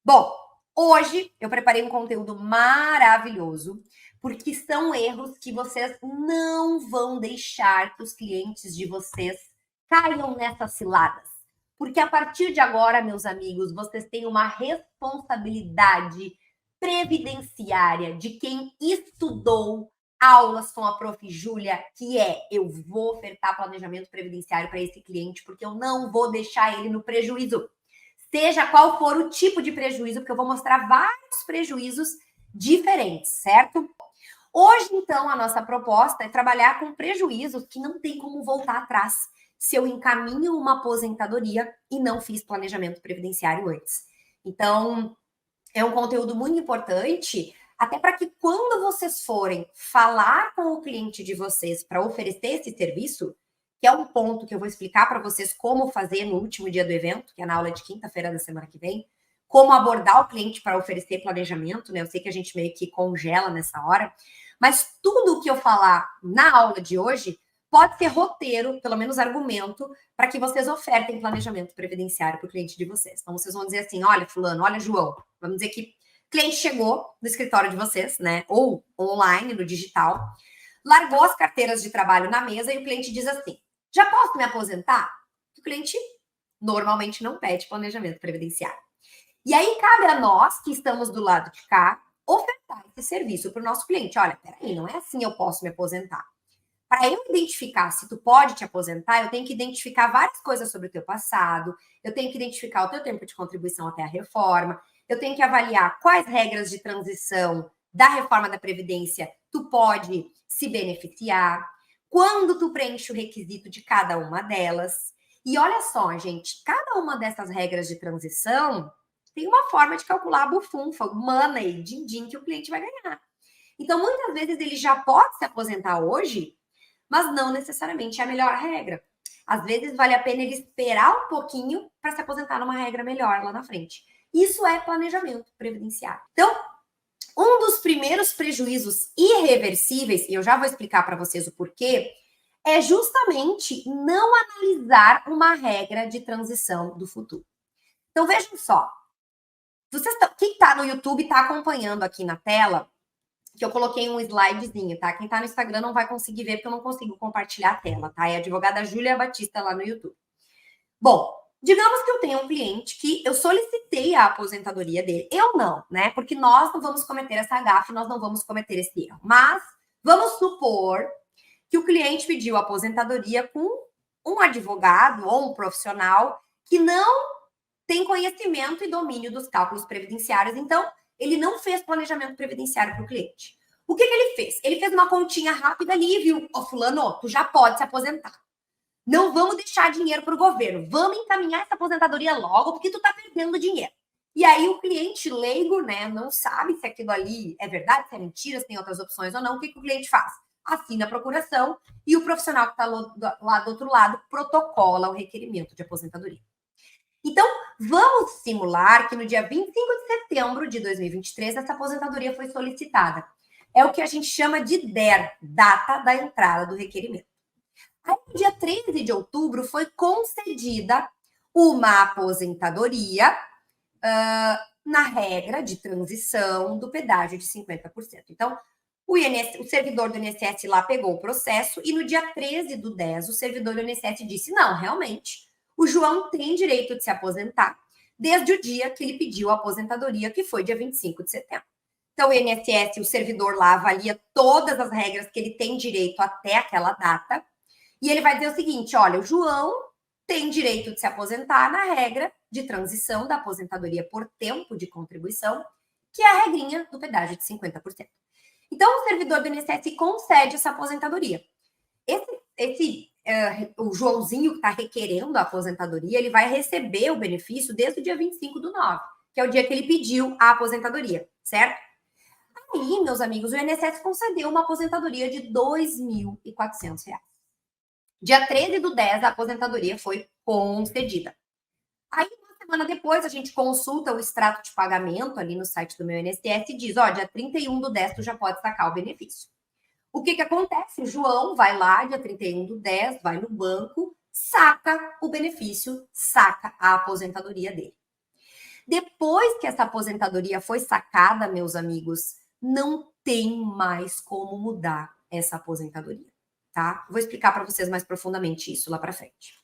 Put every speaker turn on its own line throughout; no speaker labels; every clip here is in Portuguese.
Bom, hoje eu preparei um conteúdo maravilhoso, porque são erros que vocês não vão deixar que os clientes de vocês caiam nessas ciladas. Porque a partir de agora, meus amigos, vocês têm uma responsabilidade previdenciária de quem estudou aulas com a Prof. Júlia, que é: eu vou ofertar planejamento previdenciário para esse cliente, porque eu não vou deixar ele no prejuízo. Seja qual for o tipo de prejuízo, porque eu vou mostrar vários prejuízos diferentes, certo? Hoje, então, a nossa proposta é trabalhar com prejuízos que não tem como voltar atrás se eu encaminho uma aposentadoria e não fiz planejamento previdenciário antes. Então, é um conteúdo muito importante, até para que quando vocês forem falar com o cliente de vocês para oferecer esse serviço, que é um ponto que eu vou explicar para vocês como fazer no último dia do evento, que é na aula de quinta-feira da semana que vem, como abordar o cliente para oferecer planejamento, né? Eu sei que a gente meio que congela nessa hora, mas tudo o que eu falar na aula de hoje pode ser roteiro, pelo menos argumento, para que vocês ofertem planejamento previdenciário para o cliente de vocês. Então, vocês vão dizer assim: olha, fulano, olha, João, vamos dizer que o cliente chegou no escritório de vocês, né? Ou online, no digital, largou as carteiras de trabalho na mesa e o cliente diz assim: já posso me aposentar? O cliente normalmente não pede planejamento previdenciário. E aí cabe a nós, que estamos do lado de cá, ofertar esse serviço para o nosso cliente. Olha, peraí, não é assim eu posso me aposentar. Para eu identificar se tu pode te aposentar, eu tenho que identificar várias coisas sobre o teu passado, eu tenho que identificar o teu tempo de contribuição até a reforma, eu tenho que avaliar quais regras de transição da reforma da Previdência tu pode se beneficiar, quando tu preenche o requisito de cada uma delas. E olha só, gente, cada uma dessas regras de transição tem uma forma de calcular a bufunfa, o money, din-din que o cliente vai ganhar. Então, muitas vezes ele já pode se aposentar hoje, mas não necessariamente é a melhor regra. Às vezes vale a pena ele esperar um pouquinho para se aposentar numa regra melhor lá na frente. Isso é planejamento previdenciário. Então, um dos primeiros prejuízos irreversíveis, e eu já vou explicar para vocês o porquê, é justamente não analisar uma regra de transição do futuro. Então, vejam só. Quem está no YouTube está acompanhando aqui na tela que eu coloquei um slidezinho, tá? Quem tá no Instagram não vai conseguir ver, porque eu não consigo compartilhar a tela, tá? É a advogada Júlia Batista lá no YouTube. Bom, digamos que eu tenho um cliente que eu solicitei a aposentadoria dele. Eu não, né? Porque nós não vamos cometer essa gafe, nós não vamos cometer esse erro. Mas vamos supor que o cliente pediu aposentadoria com um advogado ou um profissional que não tem conhecimento e domínio dos cálculos previdenciários. Então, ele não fez planejamento previdenciário para o cliente. O que ele fez? Ele fez uma continha rápida ali e viu: ó, fulano, tu já pode se aposentar. Não vamos deixar dinheiro para o governo. Vamos encaminhar essa aposentadoria logo, porque tu tá perdendo dinheiro. E aí o cliente leigo, né, não sabe se aquilo ali é verdade, se é mentira, se tem outras opções ou não. O que o cliente faz? Assina a procuração e o profissional que está lá do outro lado protocola o requerimento de aposentadoria. Então, vamos simular que no dia 25 de setembro de 2023 essa aposentadoria foi solicitada. É o que a gente chama de DER, data da entrada do requerimento. Aí, no dia 13 de outubro, foi concedida uma aposentadoria na regra de transição do pedágio de 50%. Então, o servidor do INSS lá pegou o processo e no dia 13/10, o servidor do INSS disse: não, realmente, o João tem direito de se aposentar desde o dia que ele pediu a aposentadoria, que foi dia 25 de setembro. Então, o INSS, o servidor lá, avalia todas as regras que ele tem direito até aquela data, e ele vai dizer o seguinte: olha, o João tem direito de se aposentar na regra de transição da aposentadoria por tempo de contribuição, que é a regrinha do pedágio de 50%. Então, o servidor do INSS concede essa aposentadoria. O Joãozinho que está requerendo a aposentadoria, ele vai receber o benefício desde o dia 25/9, que é o dia que ele pediu a aposentadoria, certo? Aí, meus amigos, o INSS concedeu uma aposentadoria de R$ 2.400. Dia 13/10, a aposentadoria foi concedida. Aí, uma semana depois, a gente consulta o extrato de pagamento ali no site do meu INSS e diz: ó, dia 31/10 tu já pode sacar o benefício. O que acontece? O João vai lá, dia 31/10, vai no banco, saca o benefício, saca a aposentadoria dele. Depois que essa aposentadoria foi sacada, meus amigos, não tem mais como mudar essa aposentadoria, tá? Vou explicar para vocês mais profundamente isso lá para frente.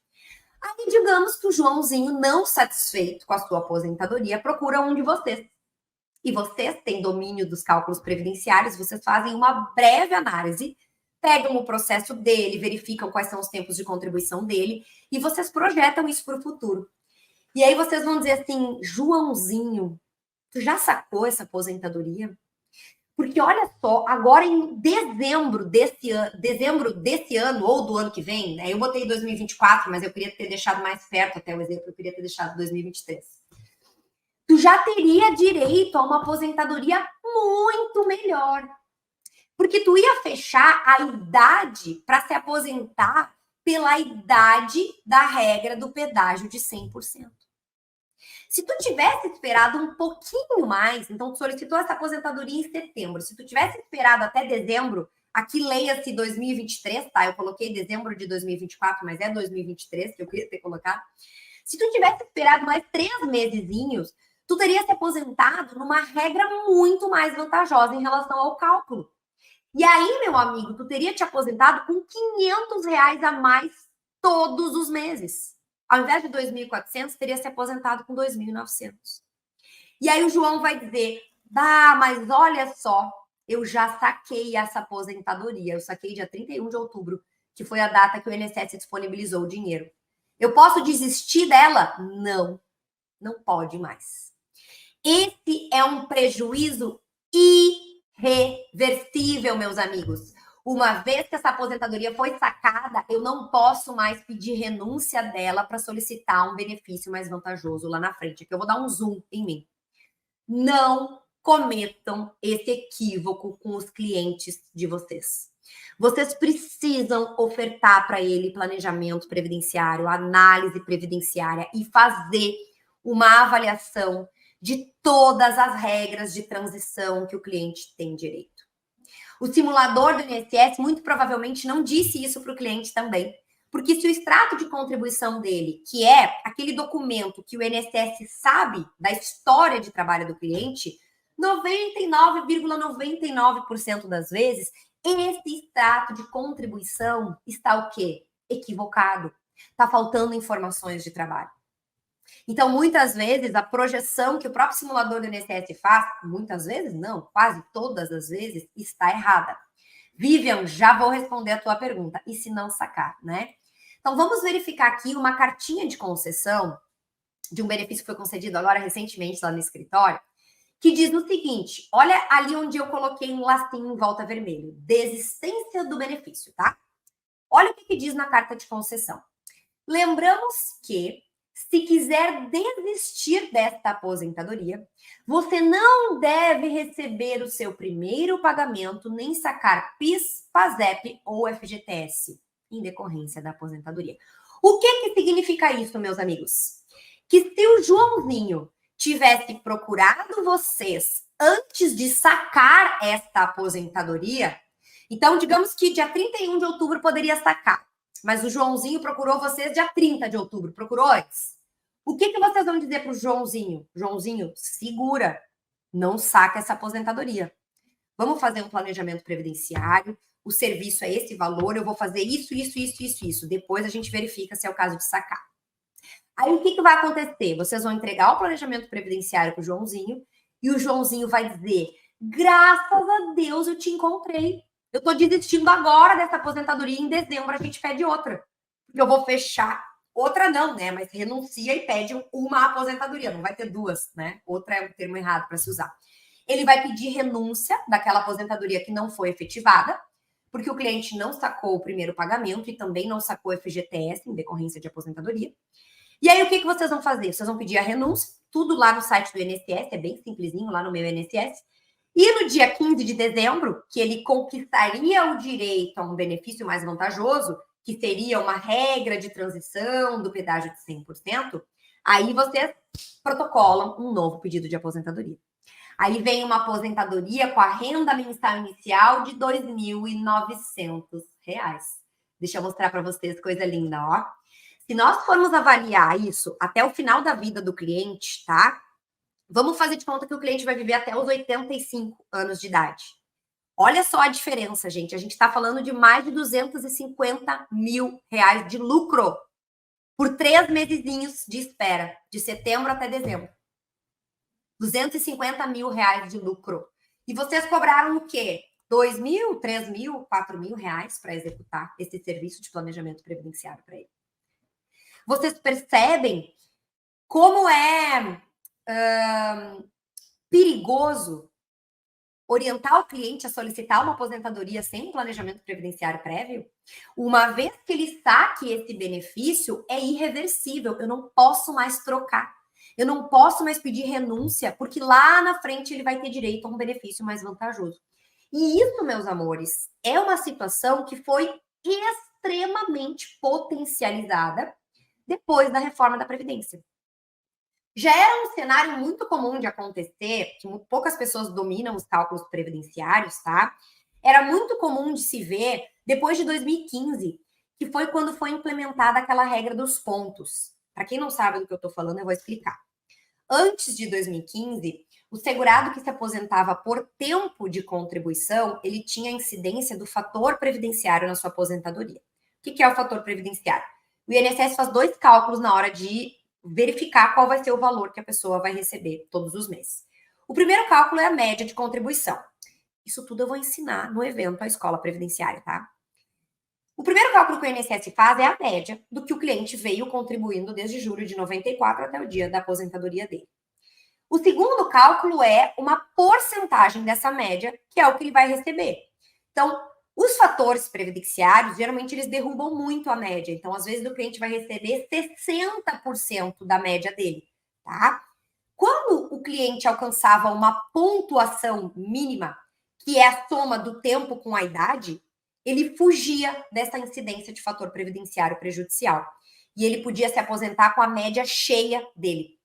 Aí, digamos que o Joãozinho, não satisfeito com a sua aposentadoria, procura um de vocês. E vocês têm domínio dos cálculos previdenciários, vocês fazem uma breve análise, pegam o processo dele, verificam quais são os tempos de contribuição dele e vocês projetam isso para o futuro. E aí vocês vão dizer assim, Joãozinho, tu já sacou essa aposentadoria? Porque olha só, agora em dezembro desse ano ou do ano que vem, né? Eu botei 2024, mas eu queria ter deixado mais perto até o exemplo, eu queria ter deixado 2023. Tu já teria direito a uma aposentadoria muito melhor. Porque tu ia fechar a idade para se aposentar pela idade da regra do pedágio de 100%. Se tu tivesse esperado um pouquinho mais, então tu solicitou essa aposentadoria em setembro, se tu tivesse esperado até dezembro, aqui leia-se 2023, tá? Eu coloquei dezembro de 2024, mas é 2023 que eu queria ter colocado. Se tu tivesse esperado mais 3 mesezinhos, tu teria se aposentado numa regra muito mais vantajosa em relação ao cálculo. E aí, meu amigo, tu teria te aposentado com R$ 500 a mais todos os meses. Ao invés de 2.400, teria se aposentado com 2.900. E aí o João vai dizer, mas olha só, eu já saquei essa aposentadoria. Eu saquei dia 31 de outubro, que foi a data que o INSS disponibilizou o dinheiro. Eu posso desistir dela? Não, não pode mais. Esse é um prejuízo irreversível, meus amigos. Uma vez que essa aposentadoria foi sacada, eu não posso mais pedir renúncia dela para solicitar um benefício mais vantajoso lá na frente. Aqui eu vou dar um zoom em mim. Não cometam esse equívoco com os clientes de vocês. Vocês precisam ofertar para ele planejamento previdenciário, análise previdenciária e fazer uma avaliação de todas as regras de transição que o cliente tem direito. O simulador do INSS muito provavelmente não disse isso para o cliente também, porque se o extrato de contribuição dele, que é aquele documento que o INSS sabe da história de trabalho do cliente, 99,99% das vezes, esse extrato de contribuição está o quê? Equivocado. Está faltando informações de trabalho. Então, muitas vezes, a projeção que o próprio simulador do INSS faz, muitas vezes não, quase todas as vezes, está errada. Vivian, já vou responder a tua pergunta. E se não sacar, né? Então, vamos verificar aqui uma cartinha de concessão de um benefício que foi concedido agora recentemente lá no escritório, que diz o seguinte, olha ali onde eu coloquei um lacinho em volta vermelho, desistência do benefício, tá? Olha o que diz na carta de concessão. Lembramos que, se quiser desistir desta aposentadoria, você não deve receber o seu primeiro pagamento nem sacar PIS, PASEP ou FGTS, em decorrência da aposentadoria. O que significa isso, meus amigos? Que se o Joãozinho tivesse procurado vocês antes de sacar esta aposentadoria, então digamos que dia 31 de outubro poderia sacar, mas o Joãozinho procurou vocês dia 30 de outubro, procurou antes. O que vocês vão dizer para o Joãozinho? Joãozinho, segura, não saca essa aposentadoria. Vamos fazer um planejamento previdenciário, o serviço é esse valor, eu vou fazer isso. Depois a gente verifica se é o caso de sacar. Aí o que vai acontecer? Vocês vão entregar o planejamento previdenciário para o Joãozinho e o Joãozinho vai dizer, graças a Deus eu te encontrei. Eu estou desistindo agora dessa aposentadoria, em dezembro a gente pede outra. Porque eu vou fechar. Outra não, né? Mas renuncia e pede uma aposentadoria. Não vai ter duas, né? Outra é um termo errado para se usar. Ele vai pedir renúncia daquela aposentadoria que não foi efetivada, porque o cliente não sacou o primeiro pagamento e também não sacou o FGTS em decorrência de aposentadoria. E aí, o que vocês vão fazer? Vocês vão pedir a renúncia, tudo lá no site do INSS, é bem simplesinho, lá no meu INSS. E no dia 15 de dezembro, que ele conquistaria o direito a um benefício mais vantajoso, que seria uma regra de transição do pedágio de 100%, aí vocês protocolam um novo pedido de aposentadoria. Aí vem uma aposentadoria com a renda mensal inicial de R$ 2.900. Deixa eu mostrar para vocês, coisa linda, ó. Se nós formos avaliar isso até o final da vida do cliente, tá? Vamos fazer de conta que o cliente vai viver até os 85 anos de idade. Olha só a diferença, gente. A gente está falando de mais de 250 mil reais de lucro por 3 mesezinhos de espera, de setembro até dezembro. 250 mil reais de lucro. E vocês cobraram o quê? 2 mil, 3 mil, 4 mil reais para executar esse serviço de planejamento previdenciário para ele. Vocês percebem como é perigoso orientar o cliente a solicitar uma aposentadoria sem planejamento previdenciário prévio? Uma vez que ele saque esse benefício, é irreversível. Eu não posso mais trocar. Eu não posso mais pedir renúncia, porque lá na frente ele vai ter direito a um benefício mais vantajoso. E isso, meus amores, é uma situação que foi extremamente potencializada depois da reforma da Previdência. Já era um cenário muito comum de acontecer, que poucas pessoas dominam os cálculos previdenciários, tá? Era muito comum de se ver depois de 2015, que foi quando foi implementada aquela regra dos pontos. Para quem não sabe do que eu estou falando, eu vou explicar. Antes de 2015, o segurado que se aposentava por tempo de contribuição, ele tinha a incidência do fator previdenciário na sua aposentadoria. O que é o fator previdenciário? O INSS faz 2 cálculos na hora de verificar qual vai ser o valor que a pessoa vai receber todos os meses. O primeiro cálculo é a média de contribuição. Isso tudo eu vou ensinar no evento A Escola Previdenciária, tá? O primeiro cálculo que o INSS faz é a média do que o cliente veio contribuindo desde julho de 94 até o dia da aposentadoria dele. O segundo cálculo é uma porcentagem dessa média, que é o que ele vai receber. Então, os fatores previdenciários, geralmente, eles derrubam muito a média. Então, às vezes, o cliente vai receber 60% da média dele, tá? Quando o cliente alcançava uma pontuação mínima, que é a soma do tempo com a idade, ele fugia dessa incidência de fator previdenciário prejudicial. E ele podia se aposentar com a média cheia dele.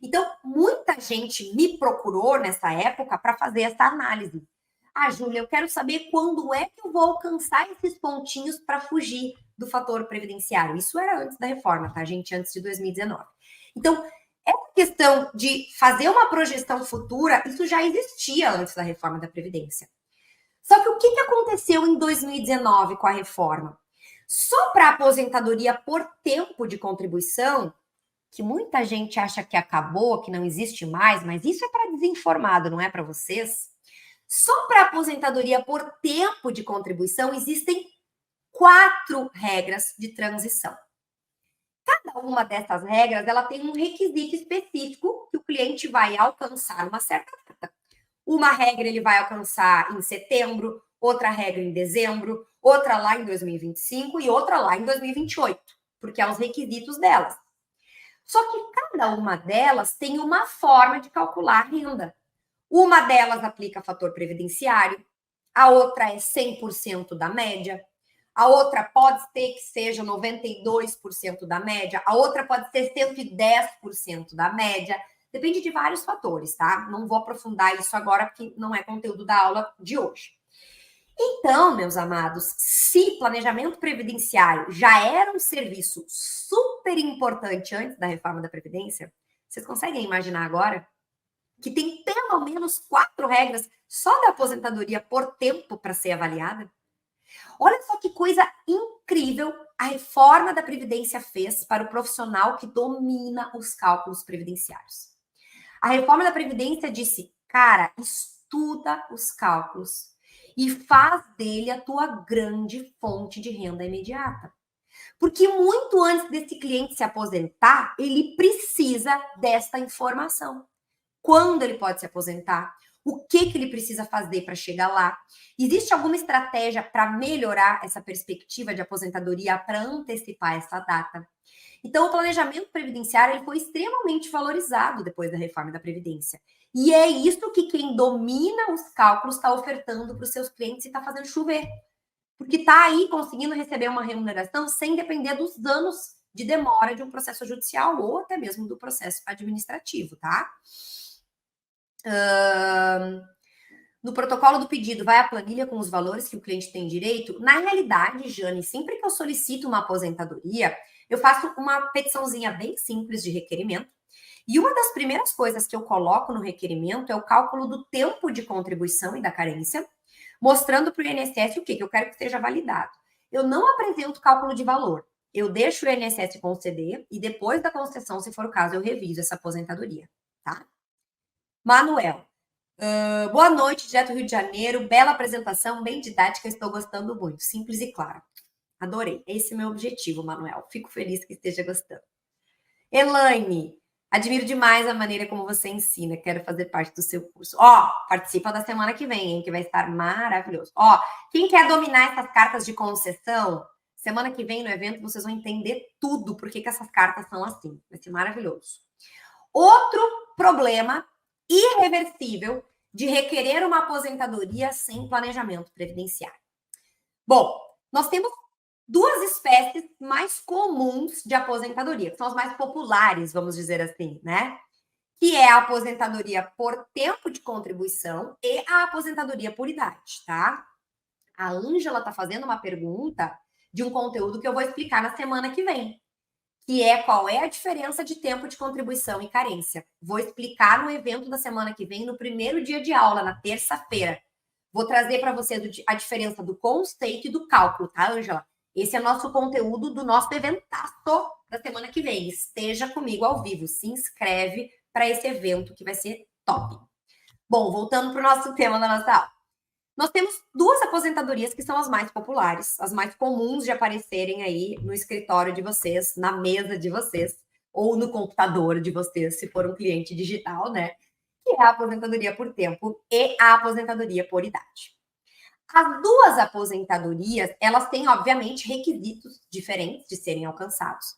Então, muita gente me procurou nessa época para fazer essa análise. Ah, Júlia, eu quero saber quando é que eu vou alcançar esses pontinhos para fugir do fator previdenciário. Isso era antes da reforma, tá, gente? Antes de 2019. Então, essa questão de fazer uma projeção futura, isso já existia antes da reforma da Previdência. Só que o que aconteceu em 2019 com a reforma? Só para aposentadoria por tempo de contribuição, que muita gente acha que acabou, que não existe mais, mas isso é para desinformado, não é para vocês? Só para aposentadoria por tempo de contribuição existem 4 regras de transição. Cada uma dessas regras, ela tem um requisito específico que o cliente vai alcançar uma certa data. Uma regra ele vai alcançar em setembro, outra regra em dezembro, outra lá em 2025 e outra lá em 2028, porque é os requisitos delas. Só que cada uma delas tem uma forma de calcular a renda. Uma delas aplica fator previdenciário, a outra é 100% da média, a outra pode ser que seja 92% da média, a outra pode ser 110% da média, depende de vários fatores, tá? Não vou aprofundar isso agora, porque não é conteúdo da aula de hoje. Então, meus amados, se planejamento previdenciário já era um serviço super importante antes da reforma da Previdência, vocês conseguem imaginar agora que tem pelo menos 4 regras só da aposentadoria por tempo para ser avaliada? Olha só que coisa incrível a reforma da Previdência fez para o profissional que domina os cálculos previdenciários. A reforma da Previdência disse, cara, estuda os cálculos e faz dele a tua grande fonte de renda imediata. Porque muito antes desse cliente se aposentar, ele precisa desta informação. Quando ele pode se aposentar? O que ele precisa fazer para chegar lá? Existe alguma estratégia para melhorar essa perspectiva de aposentadoria, para antecipar essa data? Então, o planejamento previdenciário ele foi extremamente valorizado depois da reforma da Previdência. E é isso que quem domina os cálculos está ofertando para os seus clientes e está fazendo chover. Porque está aí conseguindo receber uma remuneração sem depender dos anos de demora de um processo judicial ou até mesmo do processo administrativo, tá? No protocolo do pedido, vai a planilha com os valores que o cliente tem direito? Na realidade, Jane, sempre que eu solicito uma aposentadoria, eu faço uma petiçãozinha bem simples de requerimento E uma das primeiras coisas que eu coloco no requerimento é o cálculo do tempo de contribuição e da carência, mostrando para o INSS o que eu quero que seja validado. Eu não apresento cálculo de valor. Eu deixo o INSS conceder e depois da concessão, se for o caso, eu reviso essa aposentadoria, tá? Manuel, boa noite, direto do Rio de Janeiro. Bela apresentação, bem didática, estou gostando muito. Simples e claro. Adorei. Esse é o meu objetivo, Manuel. Fico feliz que esteja gostando. Elaine, admiro demais a maneira como você ensina. Quero fazer parte do seu curso. Ó, participa da semana que vem, hein, que vai estar maravilhoso. Ó, quem quer dominar essas cartas de concessão, semana que vem no evento vocês vão entender tudo, porque que essas cartas são assim. Vai ser maravilhoso. Outro problema irreversível de requerer uma aposentadoria sem planejamento previdenciário. Bom, nós temos duas espécies mais comuns de aposentadoria, que são as mais populares, vamos dizer assim, né? Que é a aposentadoria por tempo de contribuição e a aposentadoria por idade, tá? A Ângela tá fazendo uma pergunta de um conteúdo que eu vou explicar na semana que vem, que é qual é a diferença de tempo de contribuição e carência. Vou explicar no evento da semana que vem, no primeiro dia de aula, na terça-feira. Vou trazer para vocês a diferença do conceito e do cálculo, tá, Ângela? Esse é nosso conteúdo do nosso eventaço da semana que vem. Esteja comigo ao vivo. Se inscreve para esse evento que vai ser top. Bom, voltando para o nosso tema da nossa aula. Nós temos duas aposentadorias que são as mais populares, as mais comuns de aparecerem aí no escritório de vocês, na mesa de vocês, ou no computador de vocês, se for um cliente digital, né? Que é a aposentadoria por tempo e a aposentadoria por idade. As duas aposentadorias, elas têm, obviamente, requisitos diferentes de serem alcançados.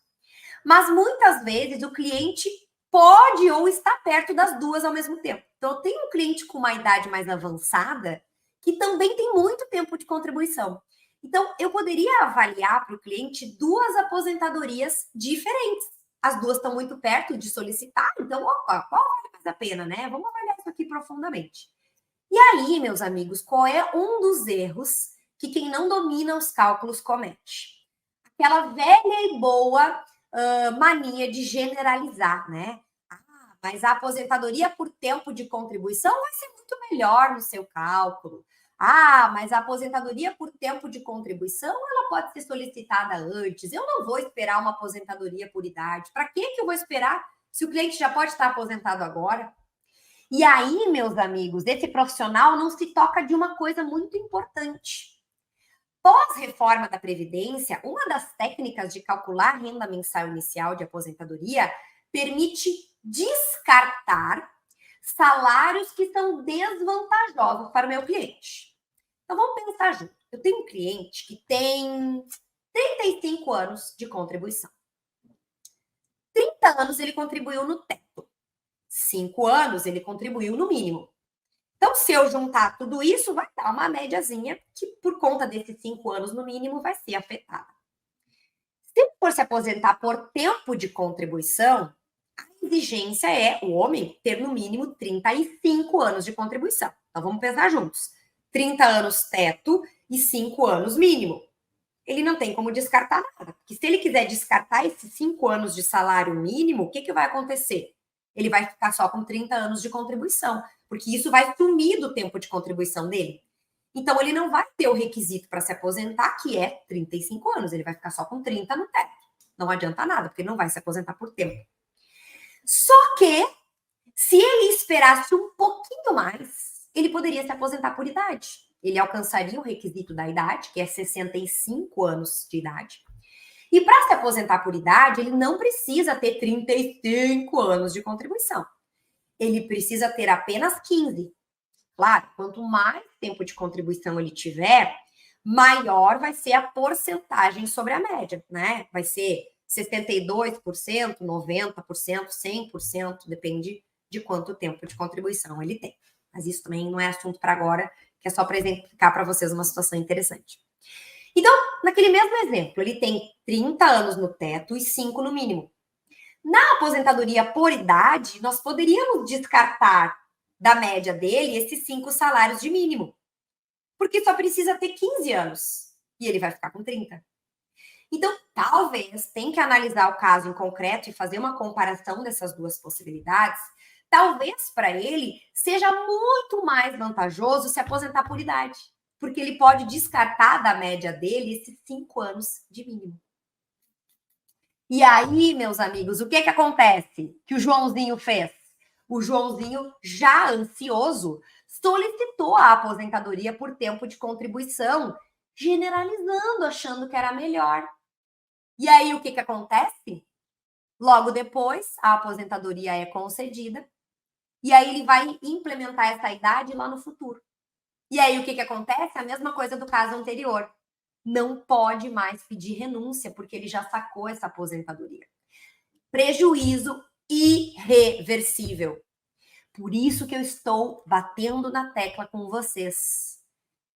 Mas muitas vezes o cliente pode ou está perto das duas ao mesmo tempo. Então, eu tenho um cliente com uma idade mais avançada que também tem muito tempo de contribuição. Então, eu poderia avaliar para o cliente duas aposentadorias diferentes. As duas estão muito perto de solicitar, então, opa, qual vale mais a pena, né? Vamos avaliar isso aqui profundamente. E aí, meus amigos, qual é um dos erros que quem não domina os cálculos comete? Aquela velha e boa mania de generalizar, né? Ah, mas a aposentadoria por tempo de contribuição vai ser muito melhor no seu cálculo. Ah, mas a aposentadoria por tempo de contribuição, ela pode ser solicitada antes. Eu não vou esperar uma aposentadoria por idade. Para que eu vou esperar se o cliente já pode estar aposentado agora? E aí, meus amigos, esse profissional não se toca de uma coisa muito importante. Pós-reforma da Previdência, uma das técnicas de calcular a renda mensal inicial de aposentadoria permite descartar salários que são desvantajosos para o meu cliente. Então, vamos pensar junto. Eu tenho um cliente que tem 35 anos de contribuição. 30 anos ele contribuiu no teto. 5 anos ele contribuiu no mínimo. Então, se eu juntar tudo isso, vai dar uma médiazinha que, por conta desses 5 anos no mínimo, vai ser afetada. Se for se aposentar por tempo de contribuição, a exigência é o homem ter no mínimo 35 anos de contribuição. Então, vamos pensar juntos. 30 anos teto e 5 anos mínimo. Ele não tem como descartar nada. Porque se ele quiser descartar esses 5 anos de salário mínimo, o que vai acontecer? Ele vai ficar só com 30 anos de contribuição, porque isso vai sumir do tempo de contribuição dele. Então, ele não vai ter o requisito para se aposentar, que é 35 anos. Ele vai ficar só com 30 no teto. Não adianta nada, porque ele não vai se aposentar por tempo. Só que, se ele esperasse um pouquinho mais, ele poderia se aposentar por idade. Ele alcançaria o requisito da idade, que é 65 anos de idade. E para se aposentar por idade, ele não precisa ter 35 anos de contribuição. Ele precisa ter apenas 15. Claro, quanto mais tempo de contribuição ele tiver, maior vai ser a porcentagem sobre a média, né? Vai ser 62%, 90%, 100%, depende de quanto tempo de contribuição ele tem. Mas isso também não é assunto para agora, que é só para exemplificar para vocês uma situação interessante. Então, naquele mesmo exemplo, ele tem 30 anos no teto e 5 no mínimo. Na aposentadoria por idade, nós poderíamos descartar da média dele esses 5 salários de mínimo. Porque só precisa ter 15 anos. E ele vai ficar com 30. Então, talvez tem que analisar o caso em concreto e fazer uma comparação dessas duas possibilidades. Talvez para ele seja muito mais vantajoso se aposentar por idade, porque ele pode descartar da média dele esses 5 anos de mínimo. E aí, meus amigos, o que acontece que o Joãozinho fez? O Joãozinho, já ansioso, solicitou a aposentadoria por tempo de contribuição, generalizando, achando que era melhor. E aí, o que acontece? Logo depois, a aposentadoria é concedida, e aí ele vai implementar essa idade lá no futuro. E aí, o que acontece? A mesma coisa do caso anterior. Não pode mais pedir renúncia, porque ele já sacou essa aposentadoria. Prejuízo irreversível. Por isso que eu estou batendo na tecla com vocês.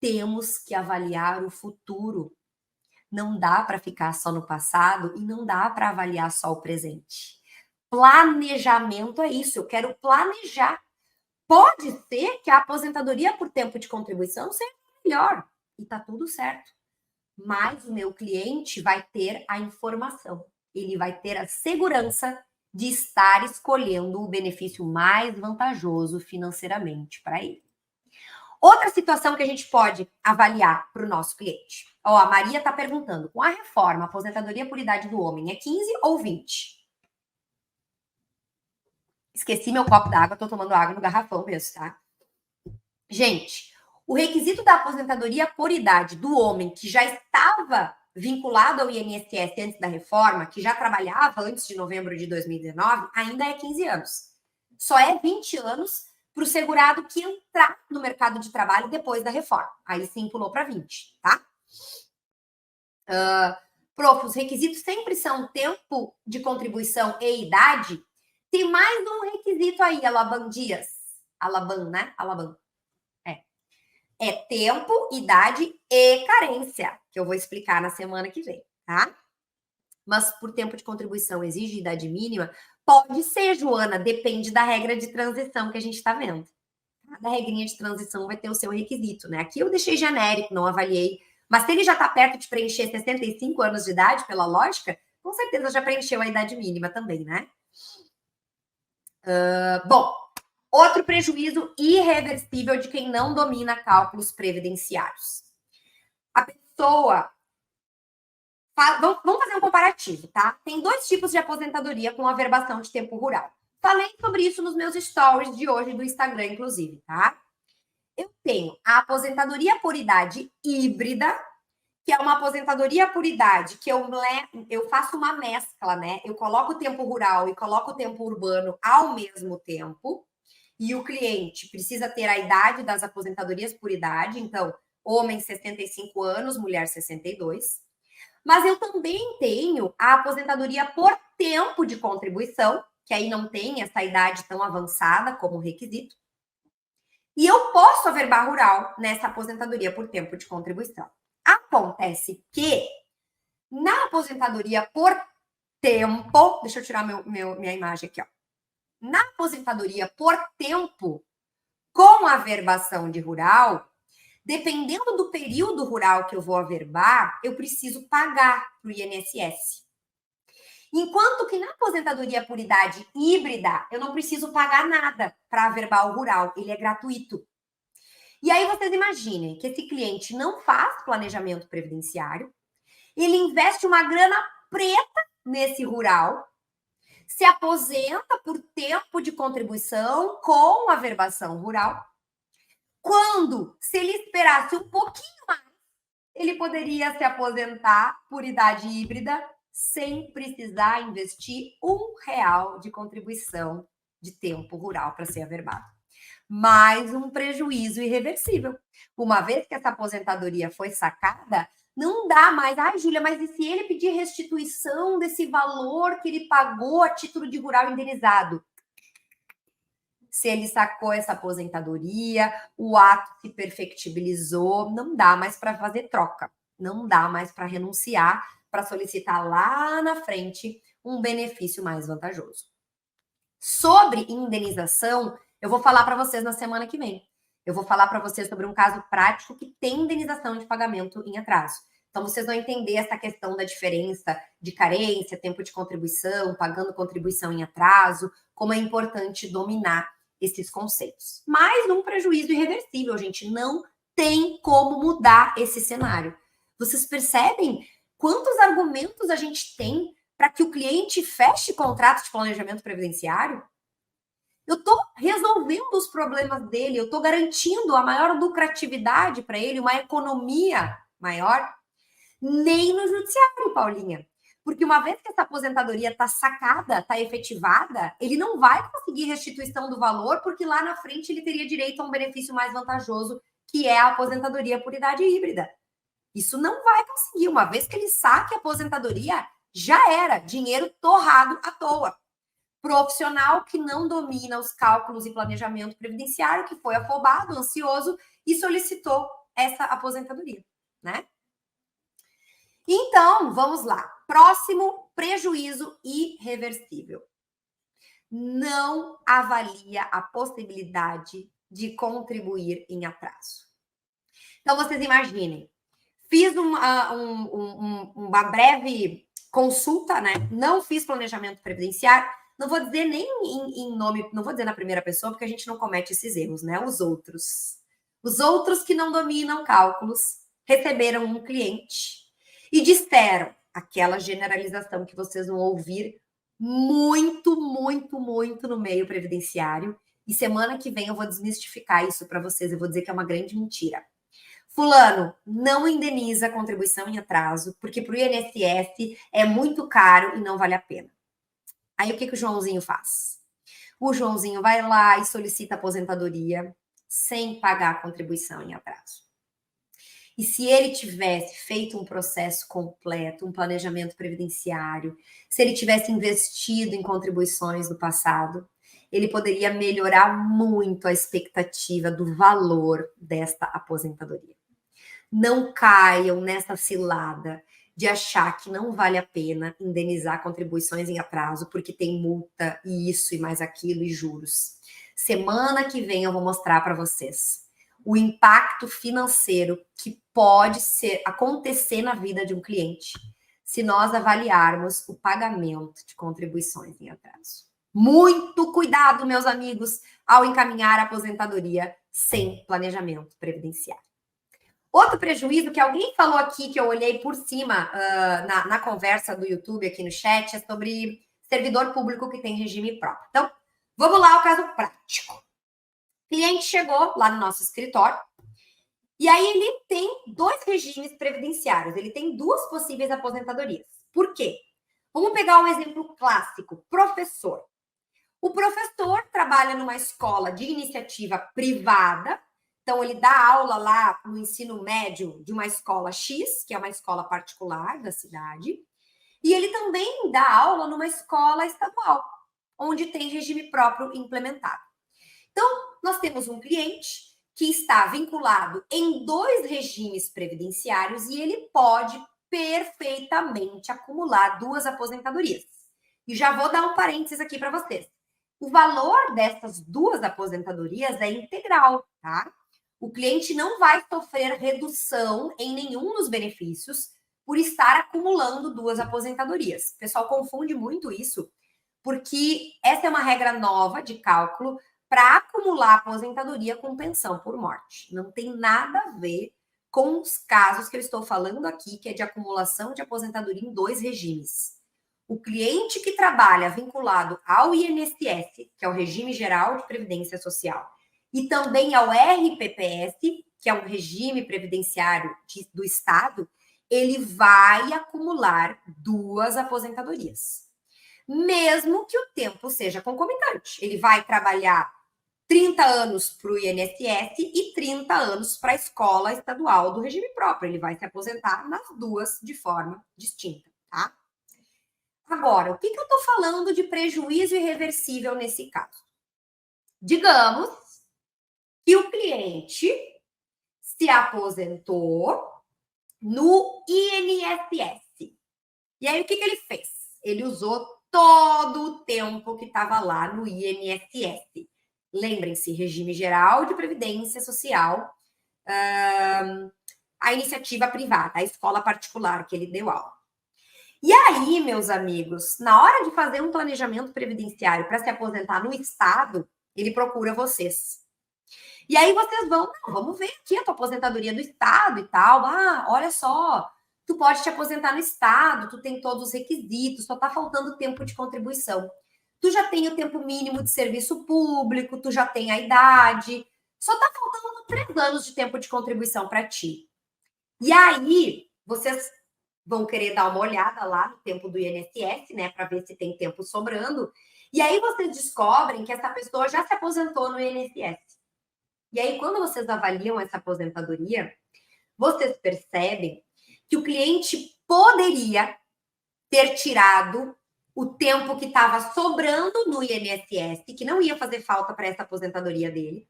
Temos que avaliar o futuro. Não dá para ficar só no passado e não dá para avaliar só o presente. Planejamento é isso, eu quero planejar. Pode ser que a aposentadoria por tempo de contribuição seja melhor e tá tudo certo. Mas o meu cliente vai ter a informação, ele vai ter a segurança de estar escolhendo o benefício mais vantajoso financeiramente para ele. Outra situação que a gente pode avaliar para o nosso cliente. Ó, a Maria está perguntando, com a reforma, a aposentadoria por idade do homem é 15 ou 20? Esqueci meu copo d'água, estou tomando água no garrafão mesmo, tá? Gente, o requisito da aposentadoria por idade do homem que já estava vinculado ao INSS antes da reforma, que já trabalhava antes de novembro de 2019, ainda é 15 anos. Só é 20 anos para o segurado que entrar no mercado de trabalho depois da reforma. Aí sim pulou para 20, tá? Prof, os requisitos sempre são tempo de contribuição e idade. Tem mais um requisito aí, Alaban Dias. Alaban, né? Alaban. É tempo, idade e carência, que eu vou explicar na semana que vem, tá? Mas por tempo de contribuição exige idade mínima? Pode ser, Joana, depende da regra de transição que a gente está vendo. Cada regrinha de transição vai ter o seu requisito, né? Aqui eu deixei genérico, não avaliei. Mas se ele já está perto de preencher 65 anos de idade, pela lógica, com certeza já preencheu a idade mínima também, né? Bom, outro prejuízo irreversível de quem não domina cálculos previdenciários. A pessoa... Vamos fazer um comparativo, tá? Tem 2 tipos de aposentadoria com averbação de tempo rural. Falei sobre isso nos meus stories de hoje do Instagram, inclusive, tá? Eu tenho a aposentadoria por idade híbrida, que é uma aposentadoria por idade que eu faço uma mescla, né? Eu coloco o tempo rural e coloco o tempo urbano ao mesmo tempo. E o cliente precisa ter a idade das aposentadorias por idade. Então, homem 65 anos, mulher 62. Mas eu também tenho a aposentadoria por tempo de contribuição, que aí não tem essa idade tão avançada como requisito. E eu posso averbar rural nessa aposentadoria por tempo de contribuição. Acontece que na aposentadoria por tempo, deixa eu tirar minha imagem aqui, ó. Na aposentadoria por tempo, com averbação de rural, dependendo do período rural que eu vou averbar, eu preciso pagar para o INSS. Enquanto que na aposentadoria por idade híbrida, eu não preciso pagar nada para averbar o rural, ele é gratuito. E aí vocês imaginem que esse cliente não faz planejamento previdenciário, ele investe uma grana preta nesse rural, se aposenta por tempo de contribuição com averbação rural. Quando, se ele esperasse um pouquinho mais, ele poderia se aposentar por idade híbrida sem precisar investir R$1 de contribuição de tempo rural para ser averbado. Mais um prejuízo irreversível. Uma vez que essa aposentadoria foi sacada, não dá mais. Ai, Júlia, mas e se ele pedir restituição desse valor que ele pagou a título de rural indenizado? Se ele sacou essa aposentadoria, o ato se perfectibilizou, não dá mais para fazer troca, não dá mais para renunciar, para solicitar lá na frente um benefício mais vantajoso. Sobre indenização, eu vou falar para vocês na semana que vem. Eu vou falar para vocês sobre um caso prático que tem indenização de pagamento em atraso. Então, vocês vão entender essa questão da diferença de carência, tempo de contribuição, pagando contribuição em atraso, como é importante dominar esses conceitos. Mais um prejuízo irreversível, gente. Não tem como mudar esse cenário. Vocês percebem quantos argumentos a gente tem para que o cliente feche contrato de planejamento previdenciário? Eu estou resolvendo os problemas dele, eu estou garantindo a maior lucratividade para ele, uma economia maior. Nem no judiciário, Paulinha. Porque uma vez que essa aposentadoria está sacada, está efetivada, ele não vai conseguir restituição do valor, porque lá na frente ele teria direito a um benefício mais vantajoso, que é a aposentadoria por idade híbrida. Isso não vai conseguir. Uma vez que ele saque a aposentadoria, já era dinheiro torrado à toa. Profissional que não domina os cálculos e planejamento previdenciário, que foi afobado, ansioso e solicitou essa aposentadoria, né? Então, vamos lá. Próximo prejuízo irreversível. Não avalia a possibilidade de contribuir em atraso. Então, vocês imaginem, fiz uma breve consulta, né? Não fiz planejamento previdenciário, não vou dizer nem em nome, não vou dizer na primeira pessoa, porque a gente não comete esses erros, né? Os outros que não dominam cálculos receberam um cliente e disseram aquela generalização que vocês vão ouvir muito, muito, muito no meio previdenciário. E semana que vem eu vou desmistificar isso para vocês. Eu vou dizer que é uma grande mentira. Fulano não indeniza a contribuição em atraso, porque para o INSS é muito caro e não vale a pena. Aí o que o Joãozinho faz? O Joãozinho vai lá e solicita aposentadoria sem pagar a contribuição em atraso. E se ele tivesse feito um processo completo, um planejamento previdenciário, se ele tivesse investido em contribuições no passado, ele poderia melhorar muito a expectativa do valor desta aposentadoria. Não caiam nessa cilada de achar que não vale a pena indenizar contribuições em atraso, porque tem multa e isso e mais aquilo e juros. Semana que vem eu vou mostrar para vocês o impacto financeiro que pode acontecer na vida de um cliente se nós avaliarmos o pagamento de contribuições em atraso. Muito cuidado, meus amigos, ao encaminhar a aposentadoria sem planejamento previdenciário. Outro prejuízo que alguém falou aqui, que eu olhei por cima na conversa do YouTube aqui no chat, é sobre servidor público que tem regime próprio. Então, vamos lá ao caso prático. O cliente chegou lá no nosso escritório e aí ele tem 2 regimes previdenciários, ele tem 2 possíveis aposentadorias. Por quê? Vamos pegar um exemplo clássico, professor. O professor trabalha numa escola de iniciativa privada, então ele dá aula lá no ensino médio de uma escola X, que é uma escola particular da cidade, e ele também dá aula numa escola estadual, onde tem regime próprio implementado. Então, nós temos um cliente que está vinculado em 2 regimes previdenciários e ele pode perfeitamente acumular 2 aposentadorias. E já vou dar um parênteses aqui para vocês. O valor dessas 2 aposentadorias é integral, tá? O cliente não vai sofrer redução em nenhum dos benefícios por estar acumulando 2 aposentadorias. O pessoal confunde muito isso, porque essa é uma regra nova de cálculo para acumular aposentadoria com pensão por morte. Não tem nada a ver com os casos que eu estou falando aqui, que é de acumulação de aposentadoria em 2 regimes. O cliente que trabalha vinculado ao INSS, que é o Regime Geral de Previdência Social, e também ao RPPS, que é um regime previdenciário do Estado, ele vai acumular 2 aposentadorias. Mesmo que o tempo seja concomitante. Ele vai trabalhar 30 anos para o INSS e 30 anos para a escola estadual do regime próprio. Ele vai se aposentar nas 2 de forma distinta, tá? Agora, o que eu estou falando de prejuízo irreversível nesse caso? Digamos que o cliente se aposentou no INSS. E aí, o que ele fez? Ele usou todo o tempo que estava lá no INSS. Lembrem-se, regime geral de previdência social, a iniciativa privada, a escola particular que ele deu aula. E aí, meus amigos, na hora de fazer um planejamento previdenciário para se aposentar no Estado, ele procura vocês. E aí vocês vão, vamos ver aqui a tua aposentadoria do Estado e tal. Ah, olha só, tu pode te aposentar no Estado, tu tem todos os requisitos, só tá faltando tempo de contribuição. Tu já tem o tempo mínimo de serviço público, tu já tem a idade, só tá faltando 3 anos de tempo de contribuição para ti. E aí, vocês vão querer dar uma olhada lá no tempo do INSS, né, para ver se tem tempo sobrando. E aí vocês descobrem que essa pessoa já se aposentou no INSS. E aí, quando vocês avaliam essa aposentadoria, vocês percebem que o cliente poderia ter tirado o tempo que estava sobrando no INSS, que não ia fazer falta para essa aposentadoria dele.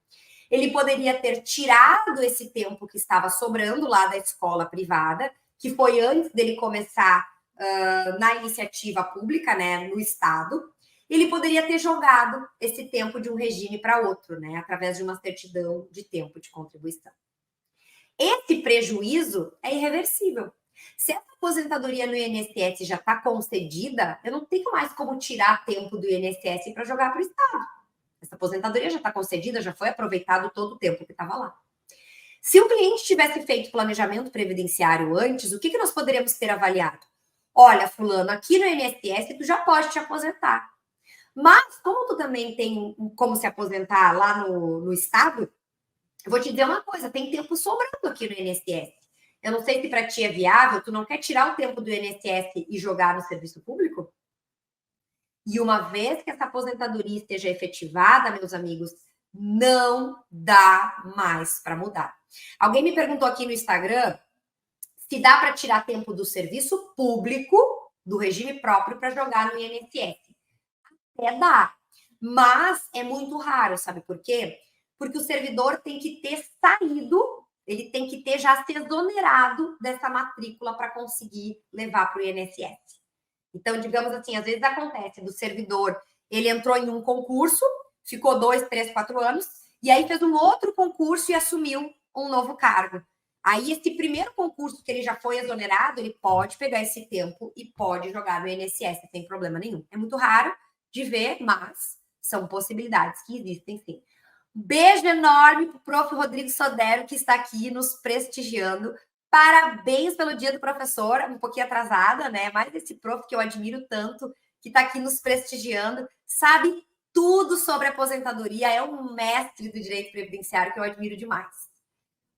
Ele poderia ter tirado esse tempo que estava sobrando lá da escola privada, que foi antes dele começar na iniciativa pública, né, no Estado. Ele poderia ter jogado esse tempo de um regime para outro, né, através de uma certidão de tempo de contribuição. Esse prejuízo é irreversível. Se essa aposentadoria no INSS já está concedida, eu não tenho mais como tirar tempo do INSS para jogar para o Estado. Essa aposentadoria já está concedida, já foi aproveitado todo o tempo que estava lá. Se o cliente tivesse feito planejamento previdenciário antes, o que nós poderíamos ter avaliado? Olha, fulano, aqui no INSS tu já pode te aposentar. Mas, como tu também tem como se aposentar lá no Estado, eu vou te dizer uma coisa, tem tempo sobrando aqui no INSS. Eu não sei se para ti é viável, tu não quer tirar o tempo do INSS e jogar no serviço público? E uma vez que essa aposentadoria esteja efetivada, meus amigos, não dá mais para mudar. Alguém me perguntou aqui no Instagram se dá para tirar tempo do serviço público, do regime próprio, para jogar no INSS. Até dá, mas é muito raro, sabe por quê? Porque o servidor tem que ter saído, ele tem que ter já se exonerado dessa matrícula para conseguir levar para o INSS. Então, digamos assim, às vezes acontece do servidor, ele entrou em um concurso, ficou 2, 3, 4 anos, e aí fez um outro concurso e assumiu um novo cargo. Aí, esse primeiro concurso que ele já foi exonerado, ele pode pegar esse tempo e pode jogar no INSS sem problema nenhum. É muito raro de ver, mas são possibilidades que existem sim. Beijo enorme para o prof. Rodrigo Sodero, que está aqui nos prestigiando. Parabéns pelo dia do professor, um pouquinho atrasada, né? Mas esse prof que eu admiro tanto, que está aqui nos prestigiando, sabe tudo sobre aposentadoria, é um mestre do direito previdenciário que eu admiro demais.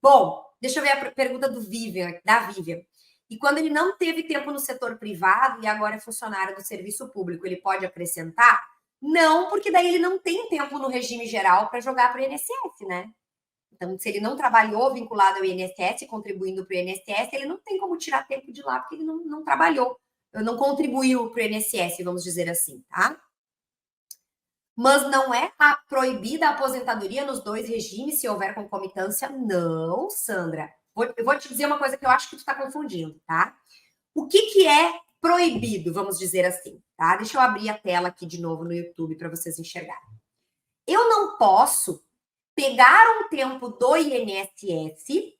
Bom, deixa eu ver a pergunta da Vivian. E quando ele não teve tempo no setor privado e agora é funcionário do serviço público, ele pode acrescentar? Não, porque daí ele não tem tempo no regime geral para jogar para o INSS, né? Então, se ele não trabalhou vinculado ao INSS, contribuindo para o INSS, ele não tem como tirar tempo de lá, porque ele não trabalhou, não contribuiu para o INSS, vamos dizer assim, tá? Mas não é proibida a aposentadoria nos 2 regimes se houver concomitância? Não, Sandra. Eu vou te dizer uma coisa que eu acho que tu está confundindo, tá? O que é proibido, vamos dizer assim, tá? Deixa eu abrir a tela aqui de novo no YouTube para vocês enxergarem. Eu não posso pegar um tempo do INSS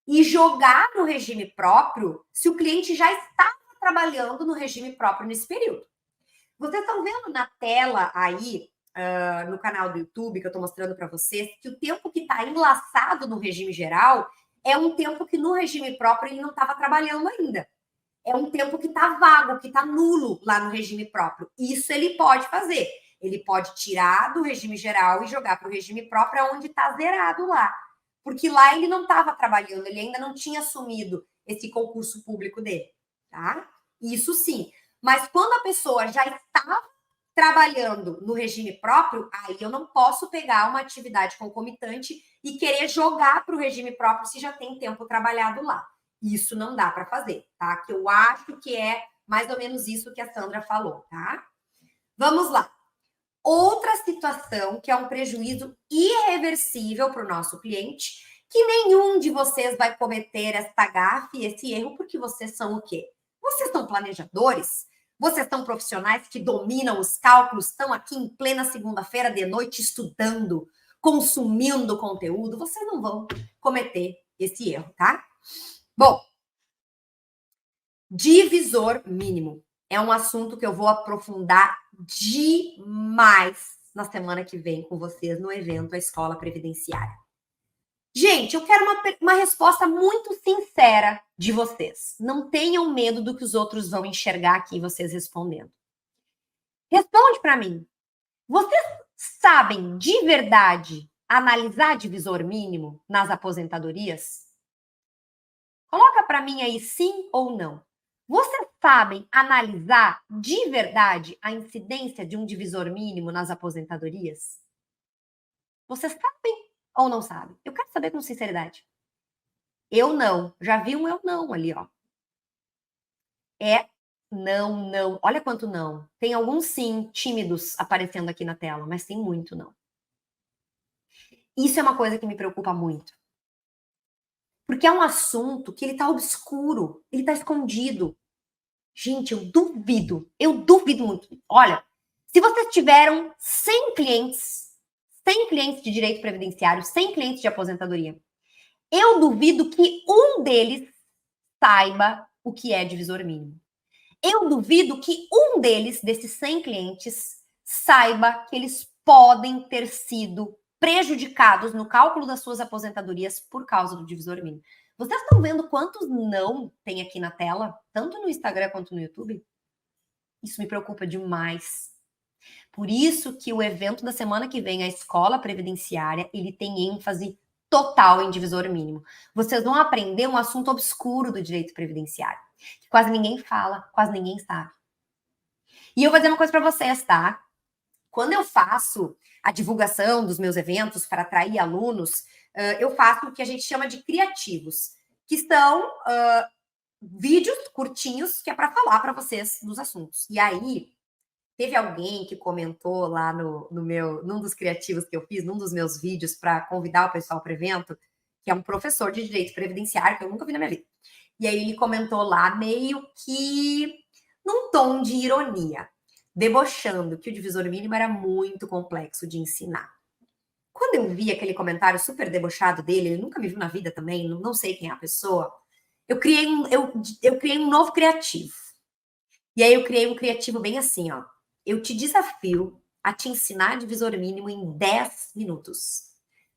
e jogar no regime próprio se o cliente já estava trabalhando no regime próprio nesse período. Vocês estão vendo na tela aí, no canal do YouTube, que eu estou mostrando para vocês, que o tempo que está enlaçado no regime geral é um tempo que no regime próprio ele não estava trabalhando ainda. É um tempo que está vago, que está nulo lá no regime próprio. Isso ele pode fazer. Ele pode tirar do regime geral e jogar para o regime próprio, onde está zerado lá. Porque lá ele não estava trabalhando, ele ainda não tinha assumido esse concurso público dele, tá? Isso sim. Mas quando a pessoa já estava trabalhando no regime próprio, aí eu não posso pegar uma atividade concomitante e querer jogar para o regime próprio se já tem tempo trabalhado lá. Isso não dá para fazer, tá? Que eu acho que é mais ou menos isso que a Sandra falou, tá? Vamos lá. Outra situação que é um prejuízo irreversível para o nosso cliente, que nenhum de vocês vai cometer esta gafe, esse erro, porque vocês são o quê? Vocês são planejadores? Vocês são profissionais que dominam os cálculos, estão aqui em plena segunda-feira de noite estudando, consumindo conteúdo, vocês não vão cometer esse erro, tá? Bom, divisor mínimo é um assunto que eu vou aprofundar demais na semana que vem com vocês no evento A Escola Previdenciária. Gente, eu quero uma resposta muito sincera de vocês. Não tenham medo do que os outros vão enxergar aqui vocês respondendo. Responde para mim. Vocês sabem de verdade analisar divisor mínimo nas aposentadorias? Coloca para mim aí sim ou não. Vocês sabem analisar de verdade a incidência de um divisor mínimo nas aposentadorias? Vocês sabem ou não sabem? Eu quero saber com sinceridade. Eu não. Já vi um eu não ali, ó. É não, não. Olha quanto não. Tem alguns sim tímidos aparecendo aqui na tela, mas tem muito não. Isso é uma coisa que me preocupa muito. Porque é um assunto que ele tá obscuro, ele tá escondido. Gente, eu duvido muito. Olha, se vocês tiveram 100 clientes de direito previdenciário, 100 clientes de aposentadoria, eu duvido que um deles saiba o que é divisor mínimo. Eu duvido que um deles, desses 100 clientes, saiba que eles podem ter sido prejudicados no cálculo das suas aposentadorias por causa do divisor mínimo. Vocês estão vendo quantos não tem aqui na tela, tanto no Instagram quanto no YouTube? Isso me preocupa demais. Por isso que o evento da semana que vem, a Escola Previdenciária, ele tem ênfase total em divisor mínimo. Vocês vão aprender um assunto obscuro do direito previdenciário, que quase ninguém fala, quase ninguém sabe. E eu vou dizer uma coisa para vocês, tá? Quando eu faço a divulgação dos meus eventos para atrair alunos, eu faço o que a gente chama de criativos, que são vídeos curtinhos que é para falar para vocês dos assuntos. E aí, teve alguém que comentou lá num dos criativos que eu fiz, num dos meus vídeos para convidar o pessoal para o evento, que é um professor de direito previdenciário que eu nunca vi na minha vida. E aí ele comentou lá meio que num tom de ironia, debochando que o divisor mínimo era muito complexo de ensinar. Quando eu vi aquele comentário super debochado dele, ele nunca me viu na vida também, não sei quem é a pessoa, eu criei um novo criativo. E aí eu criei um criativo bem assim, ó. Eu te desafio a te ensinar divisor mínimo em 10 minutos.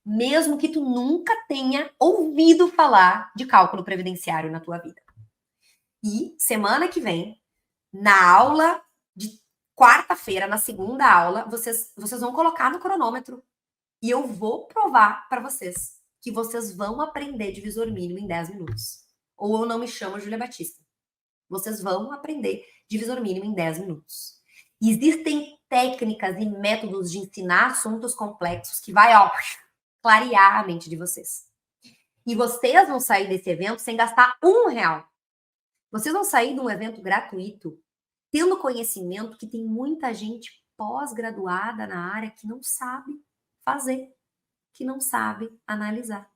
Mesmo que tu nunca tenha ouvido falar de cálculo previdenciário na tua vida. E semana que vem, na aula de quarta-feira, na segunda aula, vocês vão colocar no cronômetro. E eu vou provar para vocês que vocês vão aprender divisor mínimo em 10 minutos. Ou eu não me chamo Júlia Batista. Vocês vão aprender divisor mínimo em 10 minutos. Existem técnicas e métodos de ensinar assuntos complexos que vai, ó, clarear a mente de vocês. E vocês vão sair desse evento sem gastar R$1. Vocês vão sair de um evento gratuito, tendo conhecimento que tem muita gente pós-graduada na área que não sabe fazer, que não sabe analisar.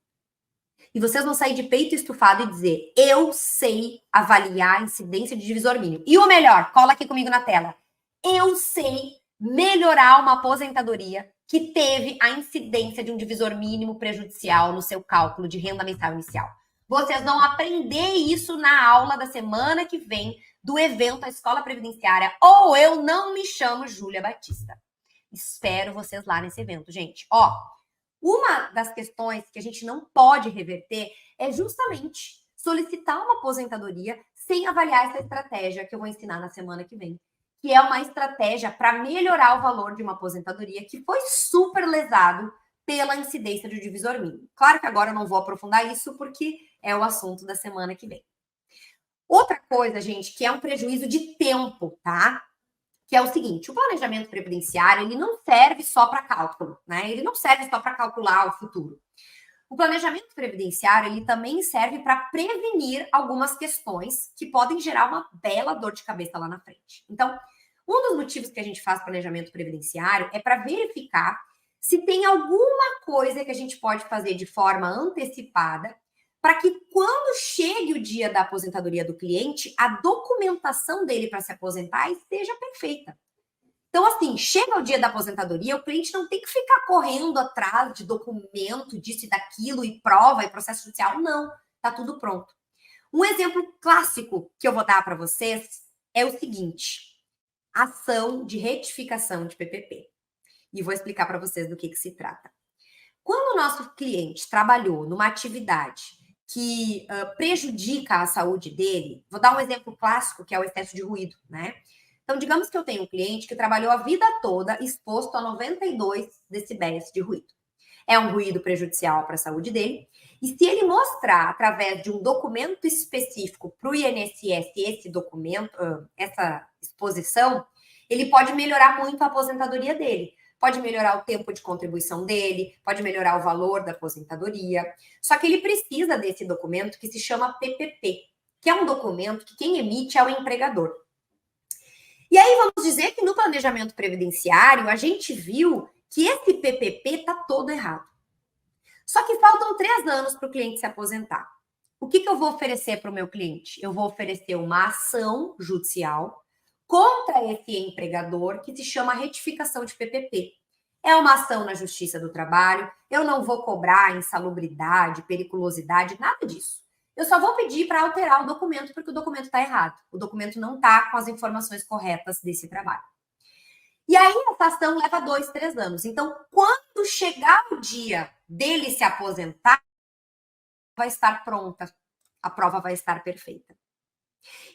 E vocês vão sair de peito estufado e dizer, eu sei avaliar a incidência de divisor mínimo. E o melhor, cola aqui comigo na tela. Eu sei melhorar uma aposentadoria que teve a incidência de um divisor mínimo prejudicial no seu cálculo de renda mensal inicial. Vocês vão aprender isso na aula da semana que vem do evento A Escola Previdenciária, ou eu não me chamo Júlia Batista. Espero vocês lá nesse evento, gente. Ó, uma das questões que a gente não pode reverter é justamente solicitar uma aposentadoria sem avaliar essa estratégia que eu vou ensinar na semana que vem, que é uma estratégia para melhorar o valor de uma aposentadoria que foi super lesado pela incidência do divisor mínimo. Claro que agora eu não vou aprofundar isso porque é o assunto da semana que vem. Outra coisa, gente, que é um prejuízo de tempo, tá? Que é o seguinte, o planejamento previdenciário, ele não serve só para cálculo, né? Ele não serve só para calcular o futuro. O planejamento previdenciário, ele também serve para prevenir algumas questões que podem gerar uma bela dor de cabeça lá na frente. Então, um dos motivos que a gente faz planejamento previdenciário é para verificar se tem alguma coisa que a gente pode fazer de forma antecipada para que quando chegue o dia da aposentadoria do cliente, a documentação dele para se aposentar esteja perfeita. Então, assim, chega o dia da aposentadoria, o cliente não tem que ficar correndo atrás de documento, disso e daquilo, e prova, e processo judicial, não. tá tudo pronto. Um exemplo clássico que eu vou dar para vocês é o seguinte: ação de retificação de PPP. E vou explicar para vocês do que se trata. Quando o nosso cliente trabalhou numa atividade que prejudica a saúde dele, vou dar um exemplo clássico, que é o excesso de ruído, né? Então, digamos que eu tenho um cliente que trabalhou a vida toda exposto a 92 decibéis de ruído. É um ruído prejudicial para a saúde dele. E se ele mostrar, através de um documento específico para o INSS, esse documento, essa exposição, ele pode melhorar muito a aposentadoria dele. Pode melhorar o tempo de contribuição dele, pode melhorar o valor da aposentadoria. Só que ele precisa desse documento que se chama PPP, que é um documento que quem emite é o empregador. E aí vamos dizer que no planejamento previdenciário a gente viu que esse PPP está todo errado. Só que faltam 3 anos para o cliente se aposentar. O que eu vou oferecer para o meu cliente? Eu vou oferecer uma ação judicial contra esse empregador que se chama retificação de PPP. É uma ação na Justiça do Trabalho, eu não vou cobrar insalubridade, periculosidade, nada disso. Eu só vou pedir para alterar o documento porque o documento está errado. O documento não está com as informações corretas desse trabalho. E aí essa ação leva 2, 3 anos. Então, quando chegar o dia dele se aposentar, vai estar pronta. A prova vai estar perfeita.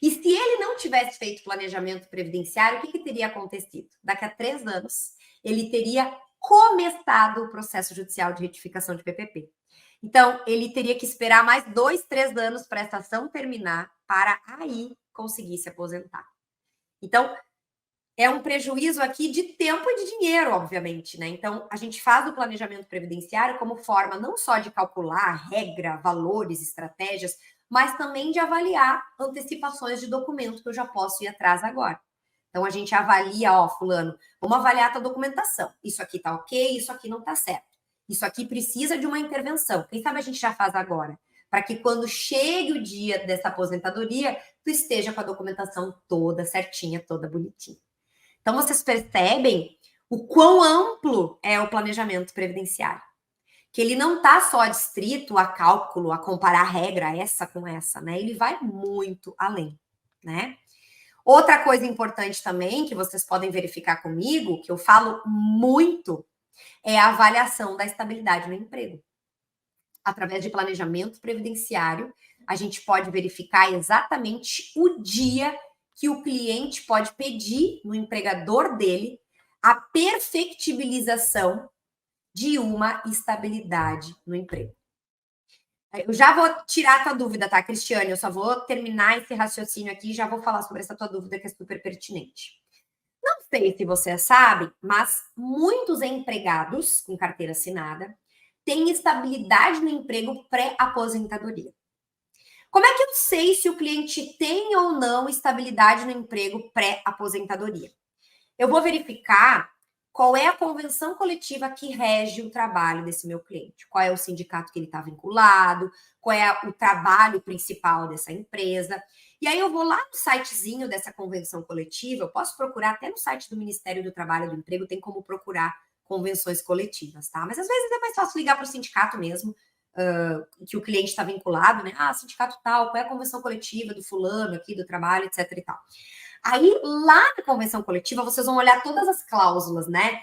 E se ele não tivesse feito planejamento previdenciário, o que teria acontecido? Daqui a 3 anos, ele teria começado o processo judicial de retificação de PPP. Então, ele teria que esperar mais 2, 3 anos para essa ação terminar, para aí conseguir se aposentar. Então, é um prejuízo aqui de tempo e de dinheiro, obviamente, né? Então, a gente faz o planejamento previdenciário como forma não só de calcular regra, valores, estratégias, mas também de avaliar antecipações de documento que eu já posso ir atrás agora. Então, a gente avalia, ó, fulano, vamos avaliar a tua documentação. Isso aqui tá ok, isso aqui não tá certo. Isso aqui precisa de uma intervenção. Quem sabe a gente já faz agora, para que quando chegue o dia dessa aposentadoria, tu esteja com a documentação toda certinha, toda bonitinha. Então, vocês percebem o quão amplo é o planejamento previdenciário. Que ele não está só adstrito a cálculo, a comparar regra essa com essa, né? Ele vai muito além, né? Outra coisa importante também, que vocês podem verificar comigo, que eu falo muito, é a avaliação da estabilidade no emprego. Através de planejamento previdenciário, a gente pode verificar exatamente o dia que o cliente pode pedir no empregador dele a perfectibilização de uma estabilidade no emprego. Eu já vou tirar a tua dúvida, tá, Cristiane? Eu só vou terminar esse raciocínio aqui e já vou falar sobre essa tua dúvida que é super pertinente. Não sei se você sabe, mas muitos empregados com carteira assinada têm estabilidade no emprego pré-aposentadoria. Como é que eu sei se o cliente tem ou não estabilidade no emprego pré-aposentadoria? Eu vou verificar qual é a convenção coletiva que rege o trabalho desse meu cliente, qual é o sindicato que ele está vinculado, qual é o trabalho principal dessa empresa. E aí eu vou lá no sitezinho dessa convenção coletiva, eu posso procurar até no site do Ministério do Trabalho e do Emprego, tem como procurar convenções coletivas, tá? Mas às vezes é mais fácil ligar para o sindicato mesmo, que o cliente está vinculado, né? Ah, sindicato tal, qual é a convenção coletiva do fulano aqui, do trabalho, etc e tal. Aí, lá na convenção coletiva, vocês vão olhar todas as cláusulas, né?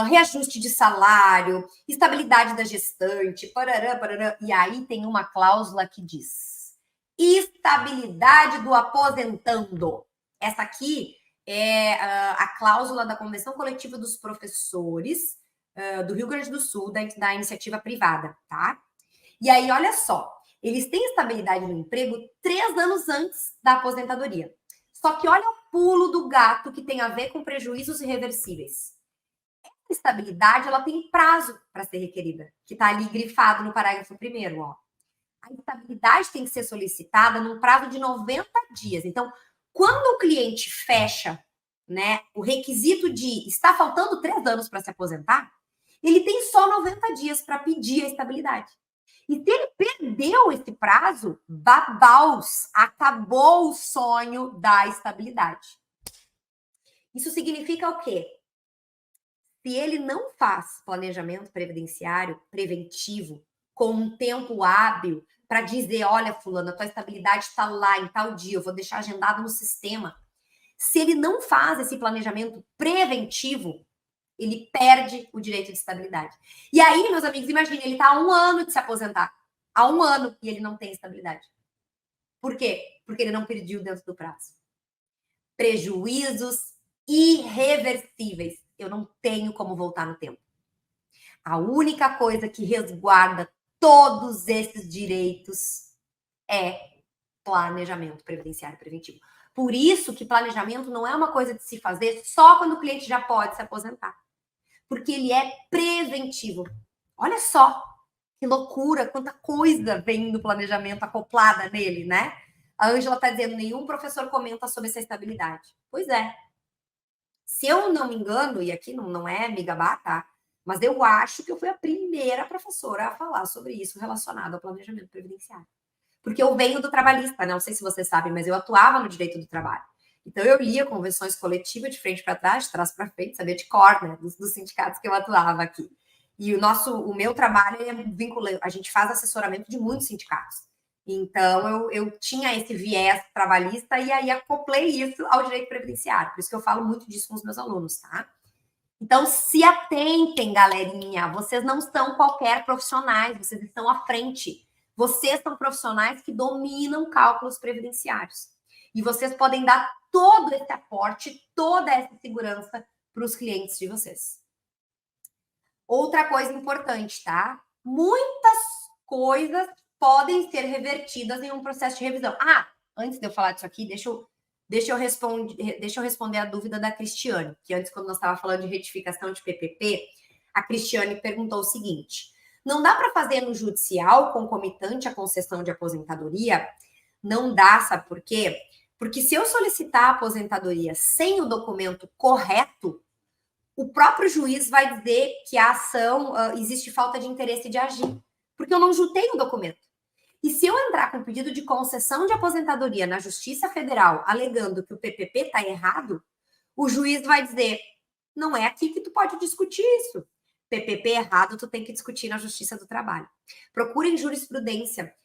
Reajuste de salário, estabilidade da gestante, parará, parará. E aí tem uma cláusula que diz estabilidade do aposentando. Essa aqui é a cláusula da convenção coletiva dos professores do Rio Grande do Sul, da iniciativa privada, tá? E aí, olha só, eles têm estabilidade no emprego 3 anos antes da aposentadoria. Só que olha o pulo do gato que tem a ver com prejuízos irreversíveis. Essa estabilidade, ela tem prazo para ser requerida, que está ali grifado no parágrafo 1º, ó. A estabilidade tem que ser solicitada num prazo de 90 dias. Então, quando o cliente fecha, né, o requisito de está faltando 3 anos para se aposentar, ele tem só 90 dias para pedir a estabilidade. E se ele perdeu esse prazo, babaus, acabou o sonho da estabilidade. Isso significa o quê? Se ele não faz planejamento previdenciário preventivo, com um tempo hábil para dizer, olha, fulana, tua estabilidade está lá em tal dia, eu vou deixar agendado no sistema. Se ele não faz esse planejamento preventivo, ele perde o direito de estabilidade. E aí, meus amigos, imagine, ele está há 1 ano de se aposentar. Há 1 ano e ele não tem estabilidade. Por quê? Porque ele não pediu dentro do prazo. Prejuízos irreversíveis. Eu não tenho como voltar no tempo. A única coisa que resguarda todos esses direitos é planejamento previdenciário preventivo. Por isso que planejamento não é uma coisa de se fazer só quando o cliente já pode se aposentar. Porque ele é preventivo. Olha só que loucura, quanta coisa vem do planejamento acoplada nele, né? A Ângela está dizendo, nenhum professor comenta sobre essa estabilidade. Pois é. Se eu não me engano, e aqui não é me gabar, tá? Mas eu acho que eu fui a primeira professora a falar sobre isso relacionado ao planejamento previdenciário. Porque eu venho do trabalhista, não sei se vocês sabem, mas eu atuava no direito do trabalho. Então, eu lia convenções coletivas de frente para trás, de trás para frente, sabia de cor, né, dos sindicatos que eu atuava aqui. E o meu trabalho é vinculado, a gente faz assessoramento de muitos sindicatos. Então, eu tinha esse viés trabalhista e aí acoplei isso ao direito previdenciário. Por isso que eu falo muito disso com os meus alunos, tá? Então, se atentem, galerinha. Vocês não são qualquer profissionais, vocês estão à frente. Vocês são profissionais que dominam cálculos previdenciários. E vocês podem dar todo esse aporte, toda essa segurança para os clientes de vocês. Outra coisa importante, tá? Muitas coisas podem ser revertidas em um processo de revisão. Ah, antes de eu falar disso aqui, deixa eu responder a dúvida da Cristiane, que antes, quando nós estávamos falando de retificação de PPP, a Cristiane perguntou o seguinte: não dá para fazer no judicial concomitante à concessão de aposentadoria? Não dá, sabe por quê? Porque se eu solicitar a aposentadoria sem o documento correto, o próprio juiz vai dizer que a ação existe falta de interesse de agir, porque eu não juntei o documento. E se eu entrar com pedido de concessão de aposentadoria na Justiça Federal, alegando que o PPP está errado, o juiz vai dizer, não é aqui que tu pode discutir isso. PPP errado, tu tem que discutir na Justiça do Trabalho. Procurem jurisprudência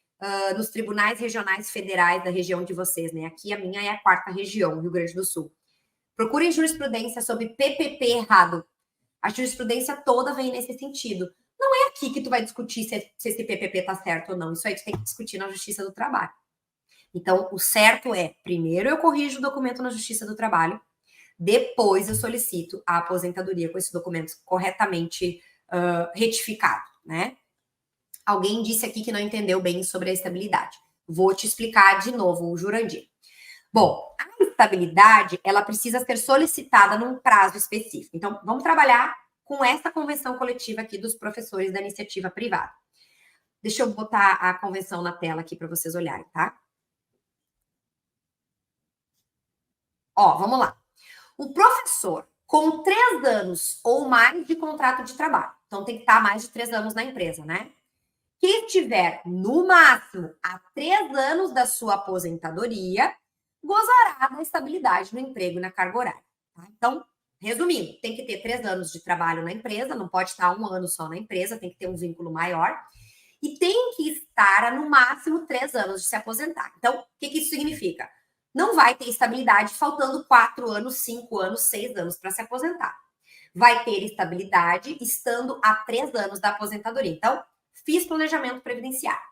nos tribunais regionais federais da região de vocês, né? Aqui a minha é a 4ª região, Rio Grande do Sul. Procurem jurisprudência sobre PPP errado. A jurisprudência toda vem nesse sentido. Não é aqui que tu vai discutir se esse PPP tá certo ou não. Isso aí tu tem que discutir na Justiça do Trabalho. Então, o certo é, primeiro eu corrijo o documento na Justiça do Trabalho, depois eu solicito a aposentadoria com esse documento corretamente retificado, né? Alguém disse aqui que não entendeu bem sobre a estabilidade. Vou te explicar de novo, o Jurandir. Bom, a estabilidade, ela precisa ser solicitada num prazo específico. Então, vamos trabalhar com essa convenção coletiva aqui dos professores da iniciativa privada. Deixa eu botar a convenção na tela aqui para vocês olharem, tá? Ó, vamos lá. O professor com 3 anos ou mais de contrato de trabalho, então tem que estar mais de 3 anos na empresa, né? Que tiver, no máximo, há 3 anos da sua aposentadoria, gozará da estabilidade no emprego e na carga horária. Tá? Então, resumindo, tem que ter 3 anos de trabalho na empresa, não pode estar 1 ano só na empresa, tem que ter um vínculo maior. E tem que estar a, no máximo, 3 anos de se aposentar. Então, o que isso significa? Não vai ter estabilidade faltando 4 anos, 5 anos, 6 anos para se aposentar. Vai ter estabilidade estando a 3 anos da aposentadoria. Então, fiz planejamento previdenciário.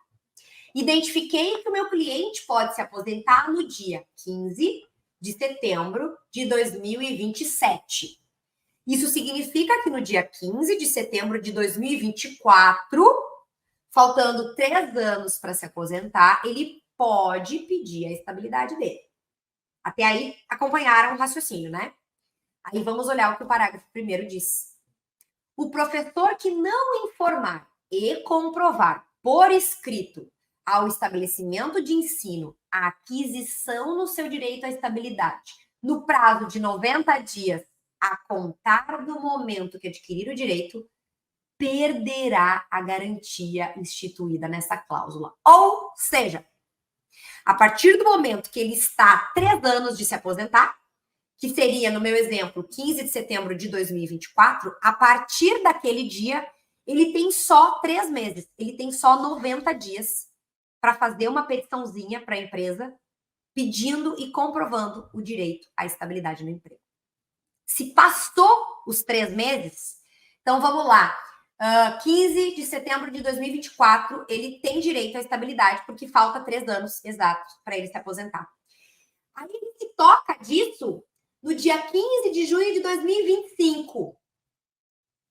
Identifiquei que o meu cliente pode se aposentar no dia 15 de setembro de 2027. Isso significa que no dia 15 de setembro de 2024, faltando 3 anos para se aposentar, ele pode pedir a estabilidade dele. Até aí, acompanharam o raciocínio, né? Aí vamos olhar o que o parágrafo 1º diz. O professor que não informar e comprovar por escrito ao estabelecimento de ensino a aquisição no seu direito à estabilidade no prazo de 90 dias a contar do momento que adquirir o direito, perderá a garantia instituída nessa cláusula. Ou seja, a partir do momento que ele está a 3 anos de se aposentar, que seria, no meu exemplo, 15 de setembro de 2024, a partir daquele dia, ele tem só 3 meses, ele tem só 90 dias para fazer uma petiçãozinha para a empresa pedindo e comprovando o direito à estabilidade no emprego. Se passou os 3 meses, então vamos lá. 15 de setembro de 2024, ele tem direito à estabilidade, porque falta 3 anos exatos para ele se aposentar. Aí ele se toca disso no dia 15 de junho de 2025.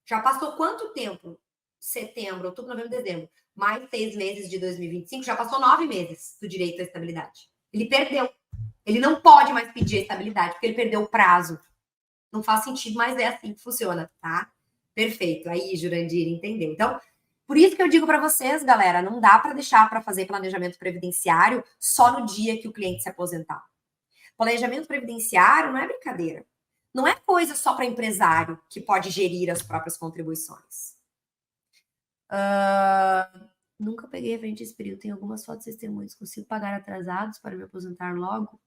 Já passou quanto tempo? Setembro, outubro, novembro, dezembro. Mais 6 meses de 2025, já passou 9 meses do direito à estabilidade. Ele perdeu. Ele não pode mais pedir a estabilidade, porque ele perdeu o prazo. Não faz sentido, mas é assim que funciona, tá? Perfeito. Aí, Jurandir, entendeu? Então, por isso que eu digo para vocês, galera, não dá para deixar para fazer planejamento previdenciário só no dia que o cliente se aposentar. Planejamento previdenciário não é brincadeira. Não é coisa só para empresário que pode gerir as próprias contribuições. Nunca peguei a frente desse período. Tem algumas fotos testemunhas. Consigo pagar atrasados para me aposentar logo?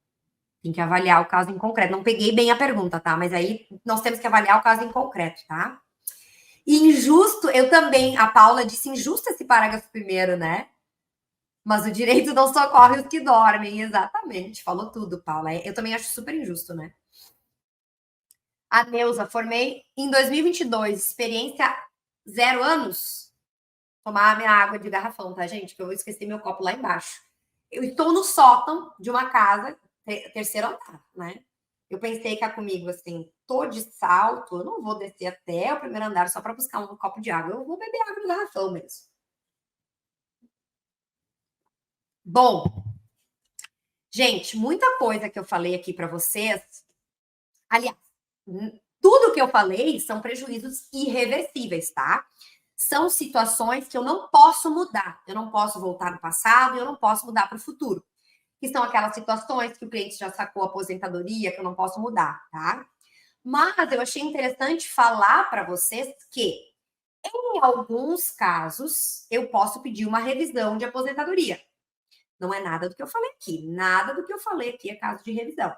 Tem que avaliar o caso em concreto. Não peguei bem a pergunta, tá? Mas aí nós temos que avaliar o caso em concreto, tá? Injusto, eu também, a Paula disse injusto esse parágrafo primeiro, né? Mas o direito não socorre os que dormem, exatamente. Falou tudo, Paula. Eu também acho super injusto, né? A Neuza, formei em 2022, experiência 0 anos. Tomar minha água de garrafão, tá, gente? Que eu vou esquecer meu copo lá embaixo. Eu estou no sótão de uma casa, terceiro andar, né? Eu pensei que comigo, assim, tô de salto, eu não vou descer até o primeiro andar só para buscar um copo de água. Eu vou beber água no garrafão mesmo. Bom, gente, muita coisa que eu falei aqui para vocês. Aliás, tudo que eu falei são prejuízos irreversíveis, tá? São situações que eu não posso mudar. Eu não posso voltar no passado, eu não posso mudar para o futuro. Que são aquelas situações que o cliente já sacou a aposentadoria, que eu não posso mudar, tá? Mas eu achei interessante falar para vocês que, em alguns casos, eu posso pedir uma revisão de aposentadoria. Não é nada do que eu falei aqui. Nada do que eu falei aqui é caso de revisão.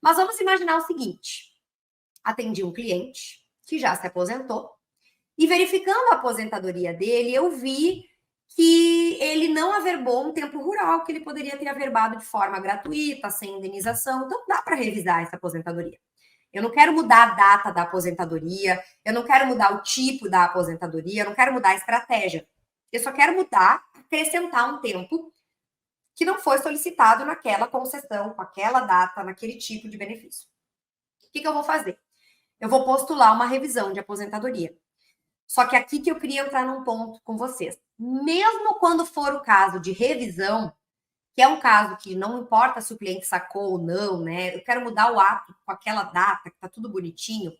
Mas vamos imaginar o seguinte: atendi um cliente que já se aposentou e verificando a aposentadoria dele, eu vi que ele não averbou um tempo rural que ele poderia ter averbado de forma gratuita, sem indenização. Então, dá para revisar essa aposentadoria. Eu não quero mudar a data da aposentadoria, eu não quero mudar o tipo da aposentadoria, eu não quero mudar a estratégia. Eu só quero mudar, acrescentar um tempo que não foi solicitado naquela concessão, com aquela data, naquele tipo de benefício. O que eu vou fazer? Eu vou postular uma revisão de aposentadoria. Só que aqui que eu queria entrar num ponto com vocês. Mesmo quando for o caso de revisão, que é um caso que não importa se o cliente sacou ou não, né? Eu quero mudar o ato com aquela data, que tá tudo bonitinho.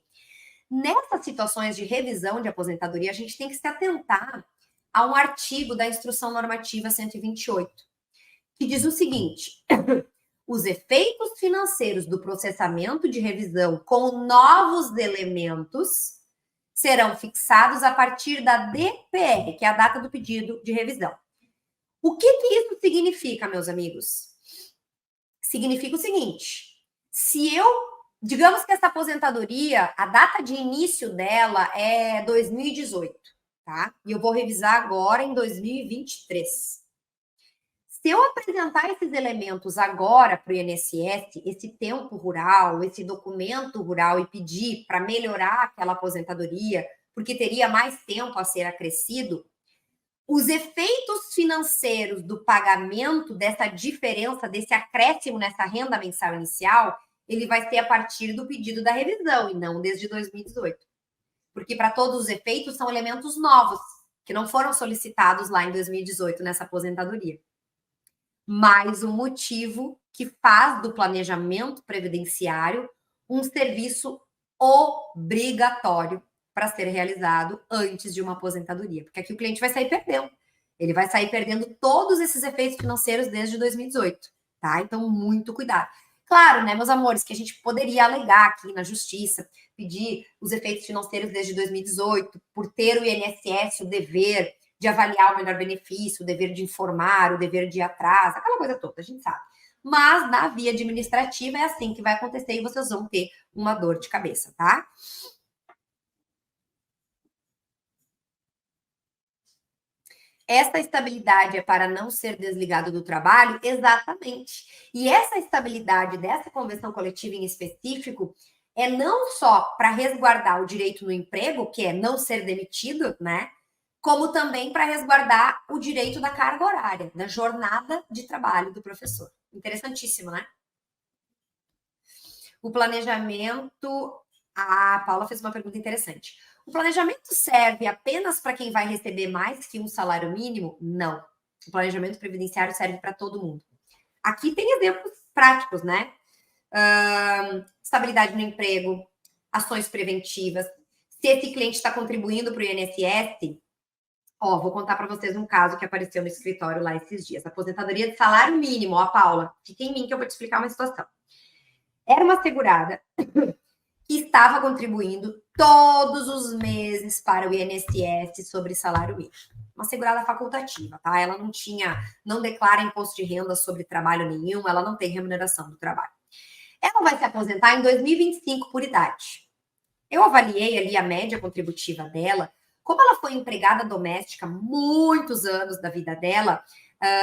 Nessas situações de revisão de aposentadoria, a gente tem que se atentar a um artigo da Instrução Normativa 128, que diz o seguinte: os efeitos financeiros do processamento de revisão com novos elementos serão fixados a partir da DPR, que é a data do pedido de revisão. O que isso significa, meus amigos? Significa o seguinte: se eu, digamos que essa aposentadoria, a data de início dela é 2018, tá? E eu vou revisar agora em 2023. Se eu apresentar esses elementos agora para o INSS, esse tempo rural, esse documento rural, e pedir para melhorar aquela aposentadoria, porque teria mais tempo a ser acrescido, os efeitos financeiros do pagamento dessa diferença, desse acréscimo nessa renda mensal inicial, ele vai ser a partir do pedido da revisão e não desde 2018. Porque para todos os efeitos são elementos novos, que não foram solicitados lá em 2018 nessa aposentadoria. Mais um motivo que faz do planejamento previdenciário um serviço obrigatório para ser realizado antes de uma aposentadoria, porque aqui o cliente vai sair perdendo. Ele vai sair perdendo todos esses efeitos financeiros desde 2018, tá? Então, muito cuidado. Claro, né, meus amores, que a gente poderia alegar aqui na justiça, pedir os efeitos financeiros desde 2018, por ter o INSS o dever de avaliar o melhor benefício, o dever de informar, o dever de ir atrás, aquela coisa toda, a gente sabe. Mas na via administrativa é assim que vai acontecer e vocês vão ter uma dor de cabeça, tá? Essa estabilidade é para não ser desligado do trabalho? Exatamente. E essa estabilidade dessa convenção coletiva em específico é não só para resguardar o direito no emprego, que é não ser demitido, né? Como também para resguardar o direito da carga horária, da jornada de trabalho do professor. Interessantíssimo, né? O planejamento. A Paula fez uma pergunta interessante. O planejamento serve apenas para quem vai receber mais que um salário mínimo? Não. O planejamento previdenciário serve para todo mundo. Aqui tem exemplos práticos, né? Estabilidade no emprego, ações preventivas. Se esse cliente está contribuindo para o INSS, vou contar para vocês um caso que apareceu no escritório lá esses dias. Aposentadoria de salário mínimo, Paula. Fica em mim que eu vou te explicar uma situação. Era uma segurada que estava contribuindo todos os meses para o INSS sobre salário mínimo. Uma segurada facultativa, tá? Ela não declara imposto de renda sobre trabalho nenhum, ela não tem remuneração do trabalho. Ela vai se aposentar em 2025 por idade. Eu avaliei ali a média contributiva dela. Como ela foi empregada doméstica muitos anos da vida dela,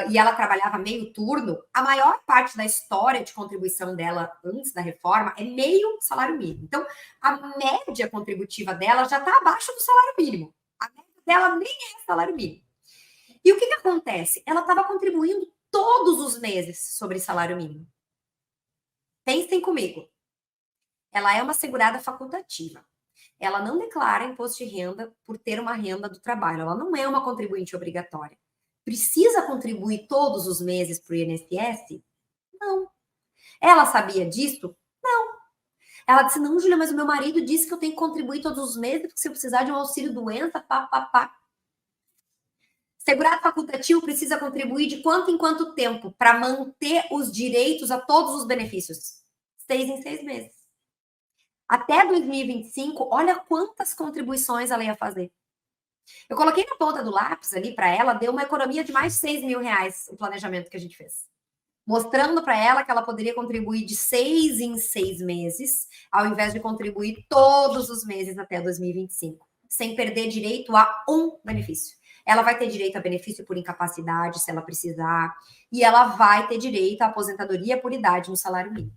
e ela trabalhava meio turno, a maior parte da história de contribuição dela antes da reforma é meio salário mínimo. Então, a média contributiva dela já está abaixo do salário mínimo. A média dela nem é salário mínimo. E o que acontece? Ela estava contribuindo todos os meses sobre salário mínimo. Pensem comigo. Ela é uma segurada facultativa. Ela não declara imposto de renda por ter uma renda do trabalho. Ela não é uma contribuinte obrigatória. Precisa contribuir todos os meses para o INSS? Não. Ela sabia disso? Não. Ela disse, não, Júlia, mas o meu marido disse que eu tenho que contribuir todos os meses, porque se eu precisar de um auxílio doença, pá. Segurado facultativo precisa contribuir de quanto em quanto tempo para manter os direitos a todos os benefícios? 6 em 6 meses. Até 2025, olha quantas contribuições ela ia fazer. Eu coloquei na ponta do lápis ali para ela, deu uma economia de mais de 6 mil reais o planejamento que a gente fez. Mostrando para ela que ela poderia contribuir de 6 em 6 meses, ao invés de contribuir todos os meses até 2025, sem perder direito a um benefício. Ela vai ter direito a benefício por incapacidade, se ela precisar, e ela vai ter direito à aposentadoria por idade no salário mínimo.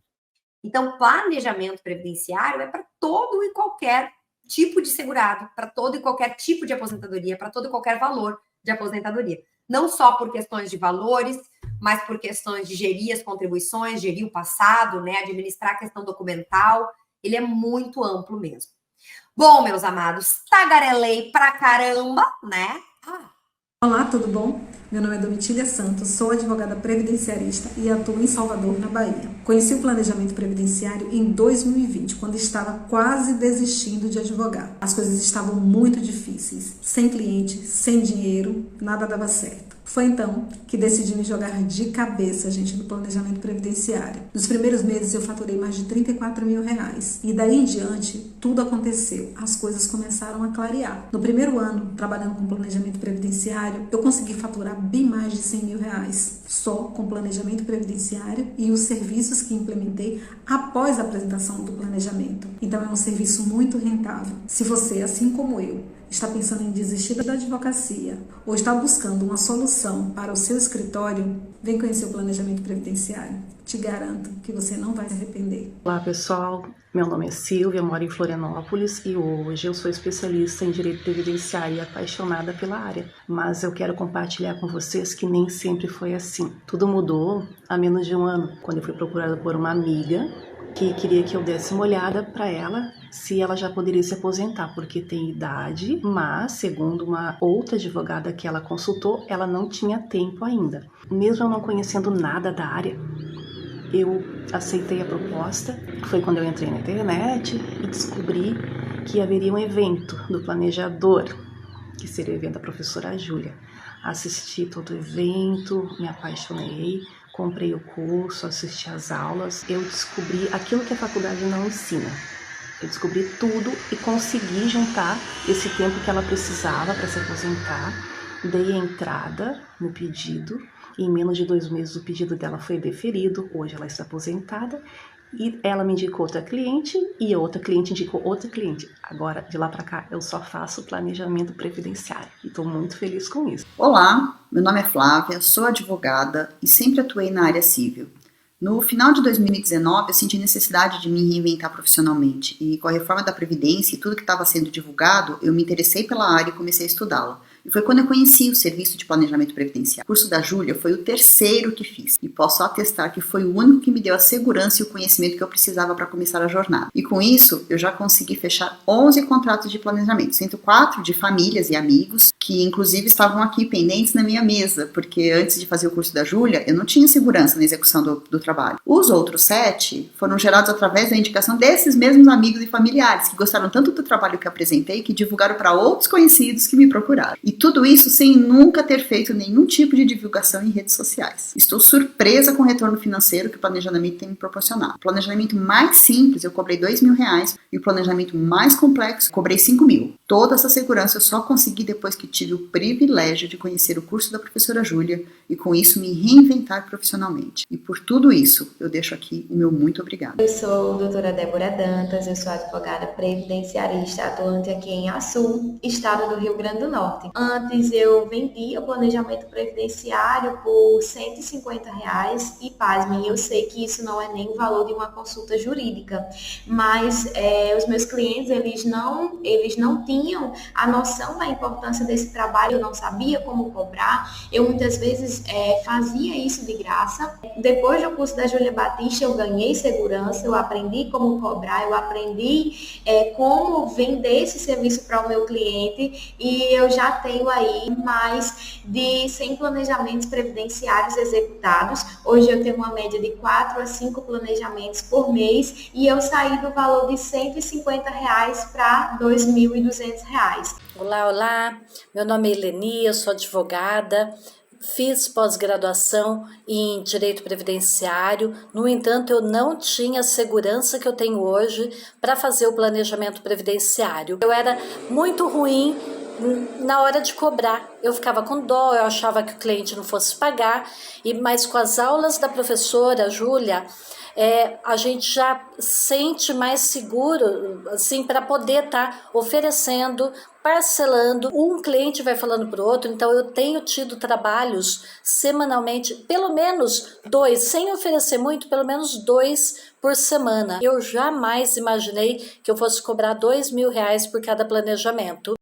Então, planejamento previdenciário é para todo e qualquer tipo de segurado, para todo e qualquer tipo de aposentadoria, para todo e qualquer valor de aposentadoria. Não só por questões de valores, mas por questões de gerir as contribuições, gerir o passado, né, administrar a questão documental. Ele é muito amplo mesmo. Bom, meus amados, tagarelei pra caramba, né?
Olá, tudo bom? Meu nome é Domitília Santos, sou advogada previdenciarista e atuo em Salvador, na Bahia. Conheci o planejamento previdenciário em 2020, quando estava quase desistindo de advogar. As coisas estavam muito difíceis, sem cliente, sem dinheiro, nada dava certo. Foi então que decidi me jogar de cabeça, gente, no planejamento previdenciário. Nos primeiros meses eu faturei mais de 34 mil reais. E daí em diante, tudo aconteceu. As coisas começaram a clarear. No primeiro ano, trabalhando com planejamento previdenciário, eu consegui faturar bem mais de 100 mil reais. Só com planejamento previdenciário e os serviços que implementei após a apresentação do planejamento. Então é um serviço muito rentável. Se você, assim como eu, está pensando em desistir da advocacia ou está buscando uma solução para o seu escritório, vem conhecer o planejamento previdenciário. Te garanto que você não vai se arrepender.
Olá pessoal, meu nome é Silvia, moro em Florianópolis e hoje eu sou especialista em direito previdenciário e apaixonada pela área. Mas eu quero compartilhar com vocês que nem sempre foi assim. Tudo mudou há menos de um ano, quando eu fui procurada por uma amiga que queria que eu desse uma olhada para ela se ela já poderia se aposentar, porque tem idade, mas, segundo uma outra advogada que ela consultou, ela não tinha tempo ainda. Mesmo eu não conhecendo nada da área, eu aceitei a proposta. Foi quando eu entrei na internet e descobri que haveria um evento do planejador, que seria o evento da professora Júlia. Assisti todo o evento, me apaixonei, comprei o curso, assisti às aulas. Eu descobri aquilo que a faculdade não ensina. Eu descobri tudo e consegui juntar esse tempo que ela precisava para se aposentar. Dei a entrada no pedido. Em menos de 2 meses o pedido dela foi deferido. Hoje ela está aposentada E ela me indicou outra cliente e a outra cliente indicou outra cliente. Agora, de lá para cá, eu só faço planejamento previdenciário e estou muito feliz com isso.
Olá, meu nome é Flávia, sou advogada e sempre atuei na área civil. No final de 2019, eu senti necessidade de me reinventar profissionalmente e com a reforma da Previdência e tudo que estava sendo divulgado, eu me interessei pela área e comecei a estudá-la. E foi quando eu conheci o Serviço de Planejamento Previdenciário. O curso da Júlia foi o terceiro que fiz e posso atestar que foi o único que me deu a segurança e o conhecimento que eu precisava para começar a jornada. E com isso, eu já consegui fechar 11 contratos de planejamento, sendo 4 de famílias e amigos, que inclusive estavam aqui pendentes na minha mesa, porque antes de fazer o curso da Júlia, eu não tinha segurança na execução do trabalho. Os outros 7 foram gerados através da indicação desses mesmos amigos e familiares, que gostaram tanto do trabalho que apresentei, que divulgaram para outros conhecidos que me procuraram. E tudo isso sem nunca ter feito nenhum tipo de divulgação em redes sociais. Estou surpresa com o retorno financeiro que o planejamento tem me proporcionado. O planejamento mais simples eu cobrei R$2.000 e o planejamento mais complexo cobrei R$5.000. Toda essa segurança eu só consegui depois que tive o privilégio de conhecer o curso da professora Júlia e com isso me reinventar profissionalmente. E por tudo isso eu deixo aqui o meu muito obrigado.
Eu sou a doutora Débora Dantas, eu sou advogada previdenciarista atuante aqui em Açu, estado do Rio Grande do Norte. Antes eu vendia o planejamento previdenciário por R$150 e pasmem, eu sei que isso não é nem o valor de uma consulta jurídica, mas os meus clientes eles não tinham a noção da importância desse trabalho, eu não sabia como cobrar, eu muitas vezes fazia isso de graça. Depois do curso da Júlia Batista eu ganhei segurança, eu aprendi como cobrar, eu aprendi como vender esse serviço para o meu cliente e eu já tenho aí mais de 100 planejamentos previdenciários executados. Hoje eu tenho uma média de 4 a 5 planejamentos por mês e eu saí do valor de R$150 para R$2.200.
Olá, meu nome é Eleni, eu sou advogada, fiz pós-graduação em Direito Previdenciário, no entanto eu não tinha a segurança que eu tenho hoje para fazer o planejamento previdenciário. Eu era muito ruim na hora de cobrar, eu ficava com dó, eu achava que o cliente não fosse pagar, mas com as aulas da professora Júlia, a gente já sente mais seguro assim, para poder estar oferecendo, parcelando, um cliente vai falando para o outro. Então eu tenho tido trabalhos semanalmente, pelo menos 2, sem oferecer muito, pelo menos 2 por semana. Eu jamais imaginei que eu fosse cobrar R$2.000 por cada planejamento.